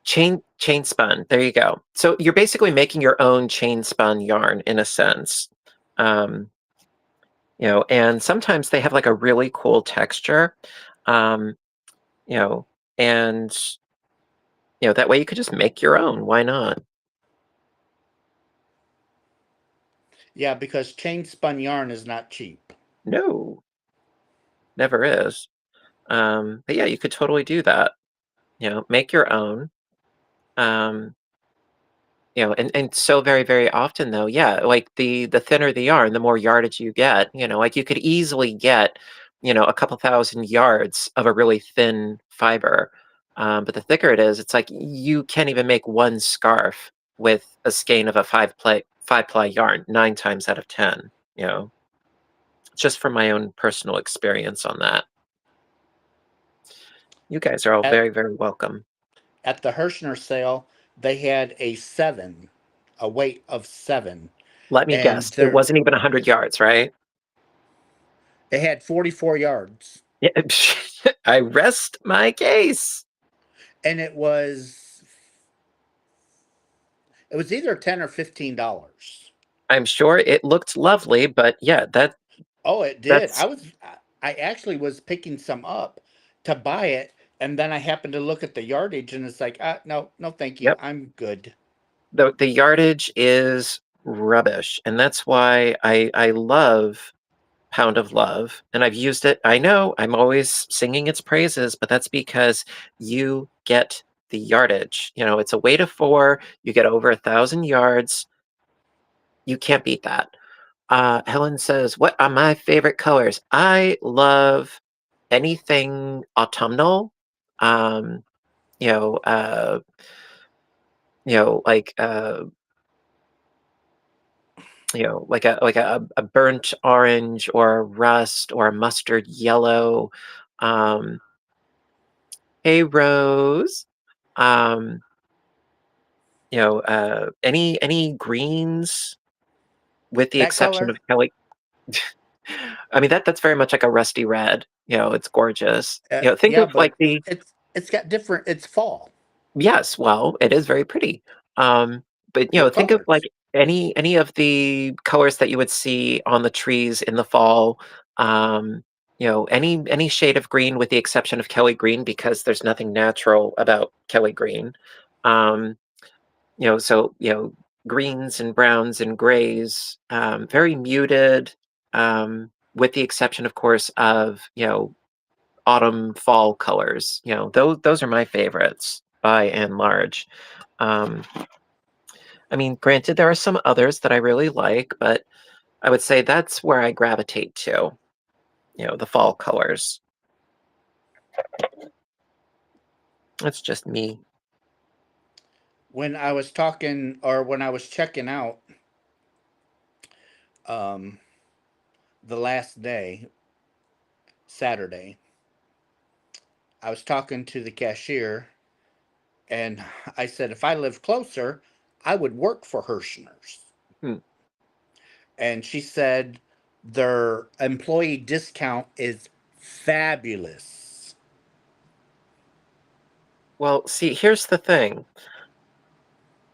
Chain spun. There you go. So you're basically making your own chain spun yarn in a sense. You know, and sometimes they have like a really cool texture. You know, and you know, that way you could just make your own. Why not? Yeah, because chain spun yarn is not cheap. No, never is. But yeah, you could totally do that. You know, make your own. You know, and so very, very often though, yeah, like the thinner the yarn, the more yardage you get. You know, like you could easily get, you know, a couple thousand yards of a really thin fiber. But the thicker it is, it's like you can't even make one scarf with a skein of a five ply yarn 9 times out of 10. You know, just from my own personal experience on that. You guys are all very, very welcome. At the Herrschner sale, they had a 7, a weight of 7. Let me And guess, it wasn't even 100 yards, right? It had 44 yards. Yeah, I rest my case. And it was either $10 or $15. I'm sure it looked lovely, but yeah, Oh, it did. that's I actually was picking some up to buy it And then I happen to look at the yardage, and it's like, no, no, thank you, Yep. I'm good. The yardage is rubbish, and that's why I love Pound of Love, and I've used it. I know I'm always singing its praises, but that's because you get the yardage. You know, it's a weight of 4. You get over 1,000 yards. You can't beat that. Helen says, "What are my favorite colors?" I love anything autumnal. Um, you know, uh, like like a burnt orange or a rust or a mustard yellow. Um, hey Rose. Um, any greens with the That exception color, of Kelly. I mean that's very much like a rusty red. It's gorgeous. Think yeah, of but like the it's got different. It's fall yes, well, it is very pretty. Um, but with think of like colors. any of the colors that you would see on the trees in the fall. Um, any shade of green with the exception of Kelly green because there's nothing natural about Kelly green. Um, so greens and browns and grays, very muted, with the exception, of course, of autumn fall colors. Those are my favorites by and large. um, I mean, granted there are some others that I really like, but I would say that's where I gravitate to, the fall colors. That's just me. When I was talking, or when I was checking out, um, the last day, Saturday, I was talking to the cashier, and I said if I lived closer, I would work for Herrschners. Hmm. And she said their employee discount is fabulous. Well, see, here's the thing.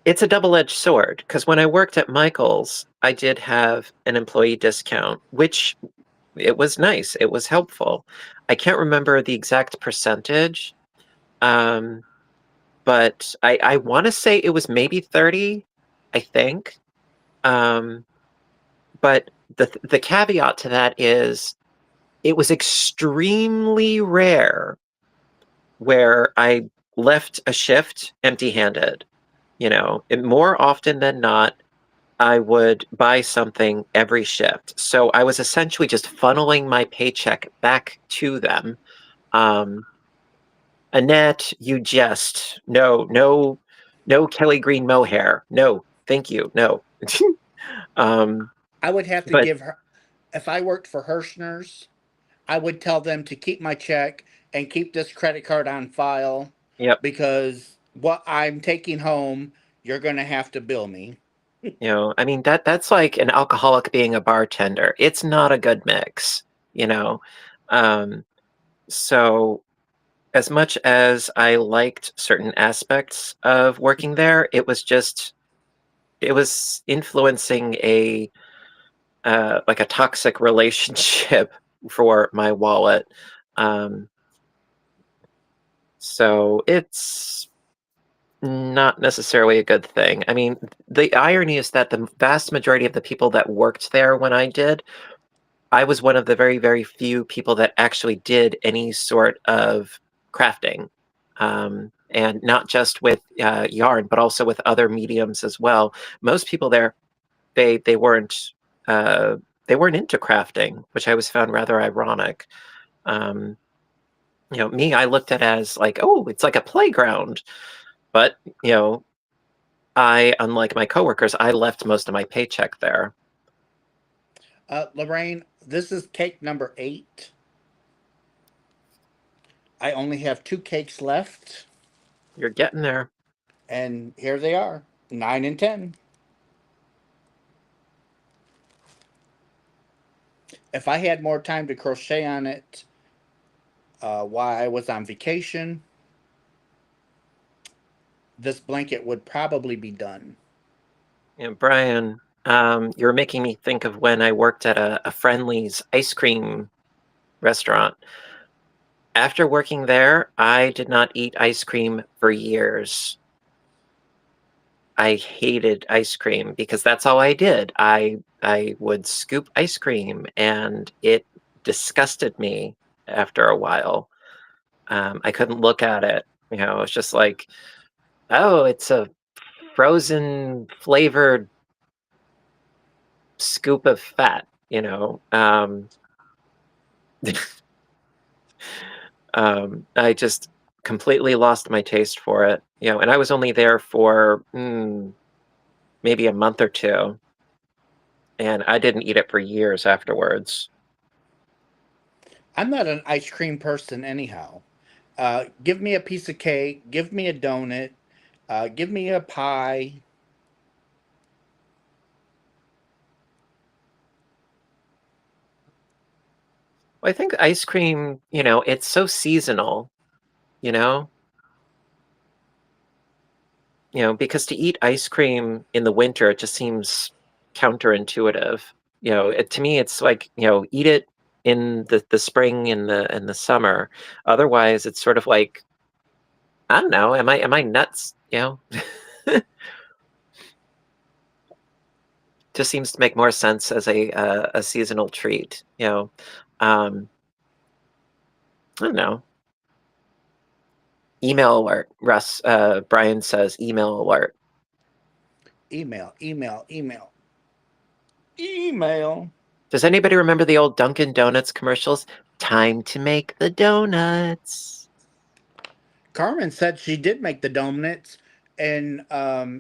It's a double-edged sword because when I worked at Michael's, I did have an employee discount, which it was nice. It was helpful. I can't remember the exact percentage, um, but I want to say it was maybe 30, I think. Um, but the caveat to that is it was extremely rare where I left a shift empty-handed. More often than not, I would buy something every shift. So I was essentially just funneling my paycheck back to them. Um, Annette, you jest. No, no, no Kelly Green mohair. No, thank you. No. um, I would have to but give her, if I worked for Herrschners, I would tell them to keep my check and keep this credit card on file yep, because what I'm taking home, you're going to have to bill me. I mean that's like an alcoholic being a bartender. It's not a good mix, you know. Um, so as much as I liked certain aspects of working there, it was influencing a like a toxic relationship for my wallet. Um, so it's not necessarily a good thing. I mean, the irony is that the vast majority of the people that worked there when I did, I was one of the very, very few people that actually did any sort of crafting. And not just with yarn, but also with other mediums as well. Most people there, they weren't uh, they weren't into crafting, which I was found rather ironic. Um, me, I looked at it as like, oh, it's like a playground. But unlike my coworkers, I left most of my paycheck there. Lorraine, this is cake number 8. I only have 2 cakes left, You're getting there. and here they are, 9 and 10. If I had more time to crochet on it while I was on vacation, this blanket would probably be done. Brian, you're making me think of when I worked at a Friendly's ice cream restaurant. After working there, I did not eat ice cream for years. I hated ice cream because that's all I did. I would scoop ice cream, and it disgusted me after a while. I couldn't look at it. You know, it's just like, oh, it's a frozen flavored scoop of fat, you know. I just completely lost my taste for it, you know, and I was only there for maybe a month or two, and I didn't eat it for years afterwards. I'm not an ice cream person anyhow. Give me a piece of cake, give me a donut, give me a pie. Well, I think ice cream, you know, it's so seasonal, you know? You know, because to eat ice cream in the winter, it just seems counterintuitive. You know, to me, it's like, you know, eat it in the spring and the summer. Otherwise, it's sort of like, I don't know, am I nuts? You know? Just seems to make more sense as a seasonal treat, you know. I don't know. Email alert. Brian says email alert. Email, email, email, email. Does anybody remember the old Dunkin' Donuts commercials? Time to make the donuts. Carmen said she did make the donuts, and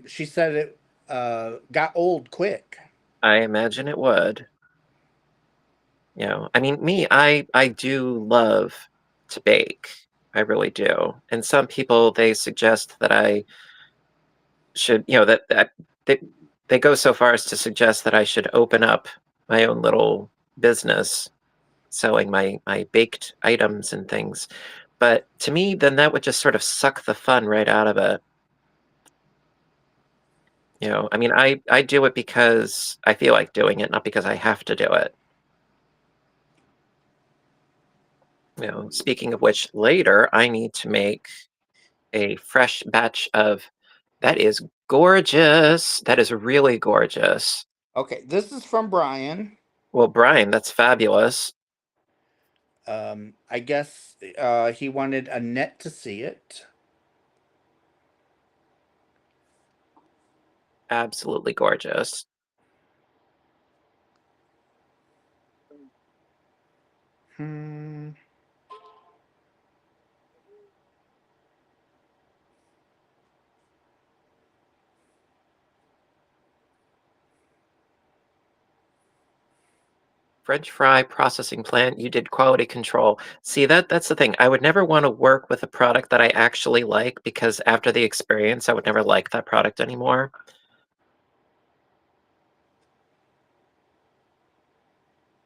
she said it got old quick. I imagine it would. You know, I mean, I do love to bake. I really do. And some people, they suggest that I should, you know, that they go so far as to suggest that I should open up my own little business selling my baked items and things. But to me, then that would just sort of suck the fun right out of it. You know, I mean, I do it because I feel like doing it, not because I have to do it. You know, speaking of which, later I need to make a fresh batch of, that is gorgeous. That is really gorgeous. Okay, this is from Brian. Well, Brian, that's fabulous. I guess he wanted Annette to see it. Absolutely gorgeous. Hmm. French fry processing plant, you did quality control. See, that's the thing. I would never want to work with a product that I actually like, because after the experience, I would never like that product anymore.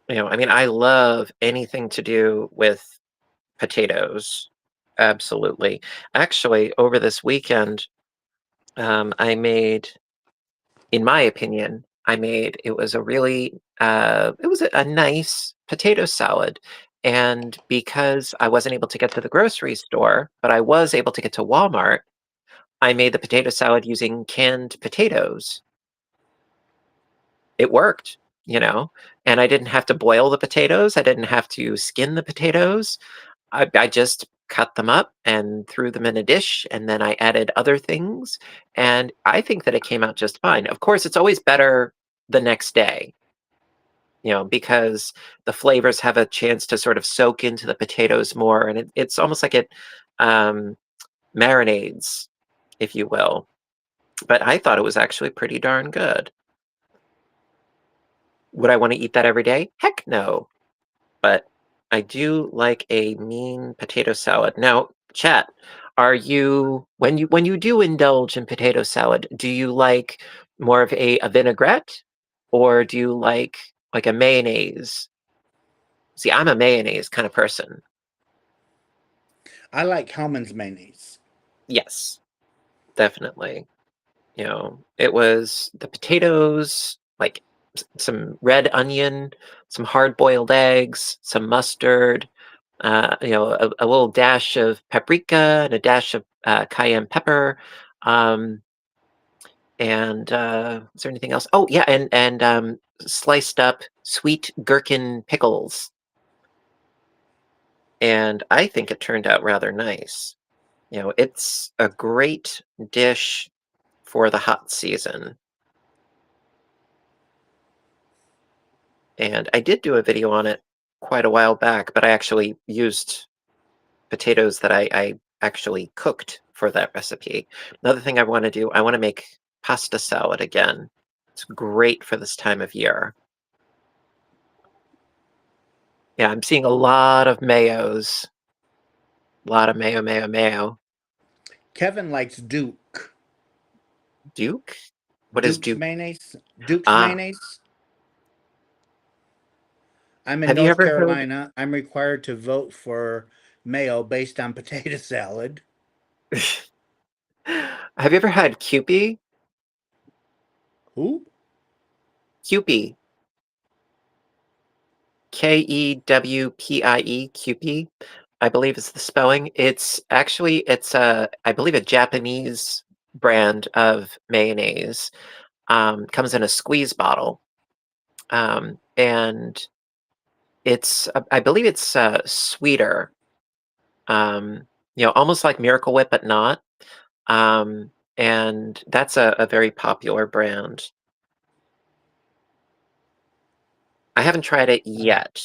You know, I mean, I love anything to do with potatoes. Absolutely. Actually, over this weekend, I made, in my opinion, it was a really, it was a nice potato salad. And because I wasn't able to get to the grocery store, but I was able to get to Walmart, I made the potato salad using canned potatoes. It worked, you know, and I didn't have to boil the potatoes. I didn't have to skin the potatoes. I just cut them up and threw them in a dish, and then I added other things, and I think that it came out just fine. Of course, it's always better the next day, you know, because the flavors have a chance to sort of soak into the potatoes more, and it's almost like it um, marinades, if you will. But I thought it was actually pretty darn good. Would I want to eat that every day? Heck no. But I do like a mean potato salad. Now, chat, are you, when you do indulge in potato salad, do you like more of a vinaigrette, or do you like a mayonnaise? See, I'm a mayonnaise kind of person. I like Hellman's mayonnaise. Yes, definitely. You know, it was the potatoes, like some red onion, some hard-boiled eggs, some mustard, a little dash of paprika and a dash of cayenne pepper. And is there anything else? Oh yeah, and sliced up sweet gherkin pickles. And I think it turned out rather nice. It's a great dish for the hot season. And I did do a video on it quite a while back, but I actually used potatoes that I actually cooked for that recipe. Another thing I want to do, I want to make pasta salad again. It's great for this time of year. Yeah, I'm seeing a lot of mayos. A lot of mayo, mayo, mayo. Kevin likes Duke. Duke? What is Duke's Duke? mayonnaise. Duke's Ah, mayonnaise. I'm in have you North ever heard? Carolina. I'm required to vote for mayo based on potato salad. Have you ever had Kewpie? Who? Kewpie. Kewpie. Kewpie, I believe is the spelling. It's I believe a Japanese brand of mayonnaise. Comes in a squeeze bottle. And I believe it's sweeter. Almost like Miracle Whip, but not. And that's a very popular brand. I haven't tried it yet.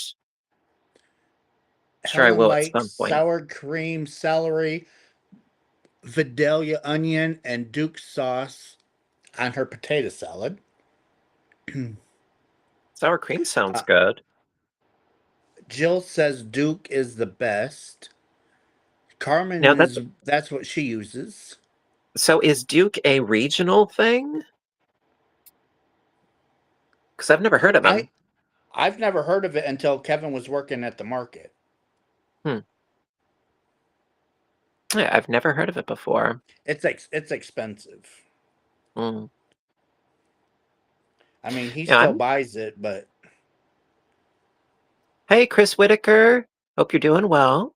Sure, I Helen will at likes some point. sour cream, celery, Vidalia onion, and Duke sauce on her potato salad. Sour cream sounds Uh, good. Jill says Duke is the best. Now Carmen that's what she uses. so is Duke a regional thing? Because I've never heard of them. I've never heard of it until Kevin was working at the market. Hmm. Yeah, I've never heard of it before. It's expensive. Hmm. I mean, he Yeah, still buys it, but hey, Chris Whitaker. Hope you're doing well.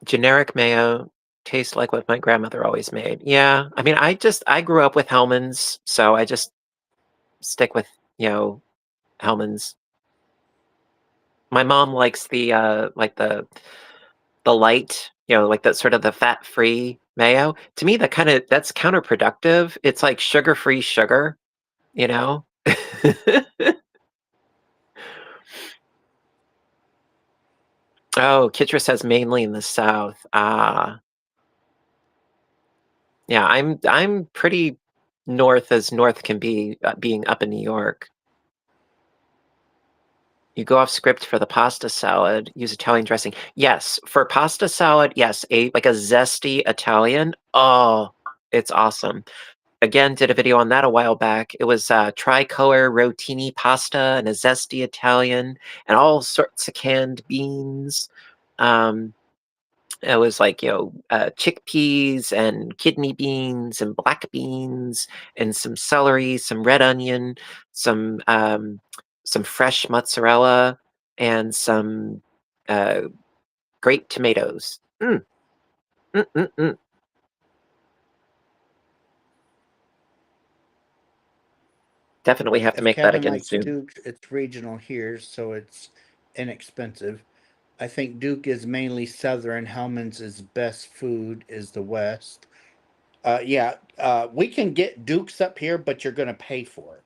Generic mayo tastes like what my grandmother always made. Yeah, I mean, I grew up with Hellman's, so I just stick with Hellman's. My mom likes the light, like that sort of the fat-free mayo. To me, that's counterproductive. It's like sugar-free sugar, you know? Oh, Kitra says mainly in the South. Ah. Yeah, I'm pretty north as north can be, being up in New York. You go off script for the pasta salad, use Italian dressing. Yes, for pasta salad, yes, like a zesty Italian. Oh, it's awesome. Again, did a video on that a while back. It was tricolor rotini pasta and a zesty Italian and all sorts of canned beans. It was like, chickpeas and kidney beans and black beans and some celery, some red onion, some fresh mozzarella, and some uh, grape tomatoes. Mm, mm, mm, mm. Definitely have to if make that Kevin again likes soon. Duke, it's regional here, so it's inexpensive. I think Duke is mainly southern. Hellman's is best food is the west. Yeah, we can get Dukes up here, but you're going to pay for it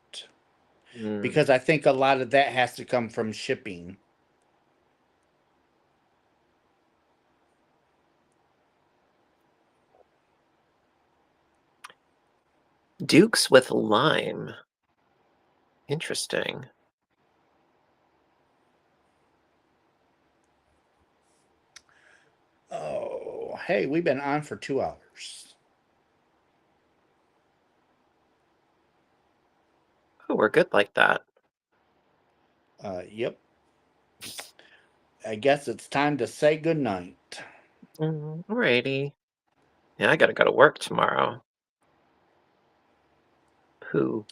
Mm. because I think a lot of that has to come from shipping. Dukes with lime. Interesting. Oh, hey, we've been on for 2 hours. Oh, we're good like that. Yep. I guess it's time to say goodnight. Alrighty. Yeah, I gotta go to work tomorrow. Who?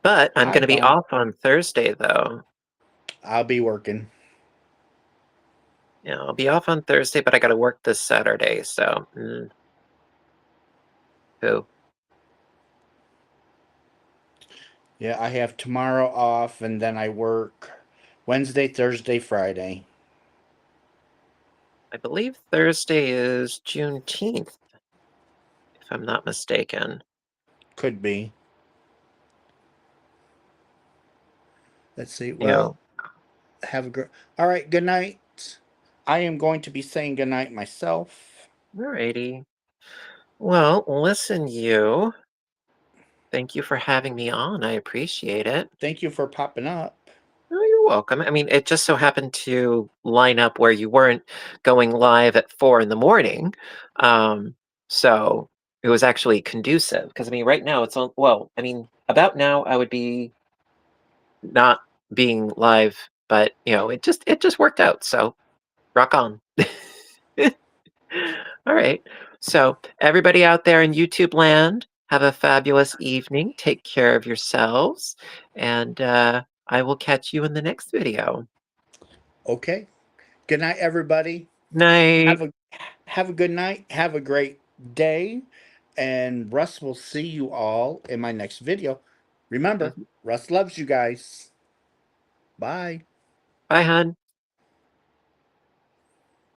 But I'm I gonna be don't. off on Thursday, though. I'll be working. Yeah, I'll be off on Thursday, but I got to work this Saturday, so. Who? Yeah, I have tomorrow off, and then I work Wednesday, Thursday, Friday. I believe Thursday is Juneteenth, if I'm not mistaken. Could be. Let's see. You Well, have a good. All right. Good night. I am going to be saying good night myself. Alrighty. Well, listen, you. Thank you for having me on. I appreciate it. Thank you for popping up. Oh, you're welcome. I mean, it just so happened to line up where you weren't going live at 4 in the morning. So it was actually conducive because I mean, right now it's on. Well, I mean, about now I would be not being live, but it just worked out. So rock on. All right. So everybody out there in YouTube land, have a fabulous evening. Take care of yourselves, and I will catch you in the next video. Okay. Good night, everybody. Night. Have a good night. Have a great day. And Russ will see you all in my next video. Remember, Russ loves you guys. Bye. Bye, hon.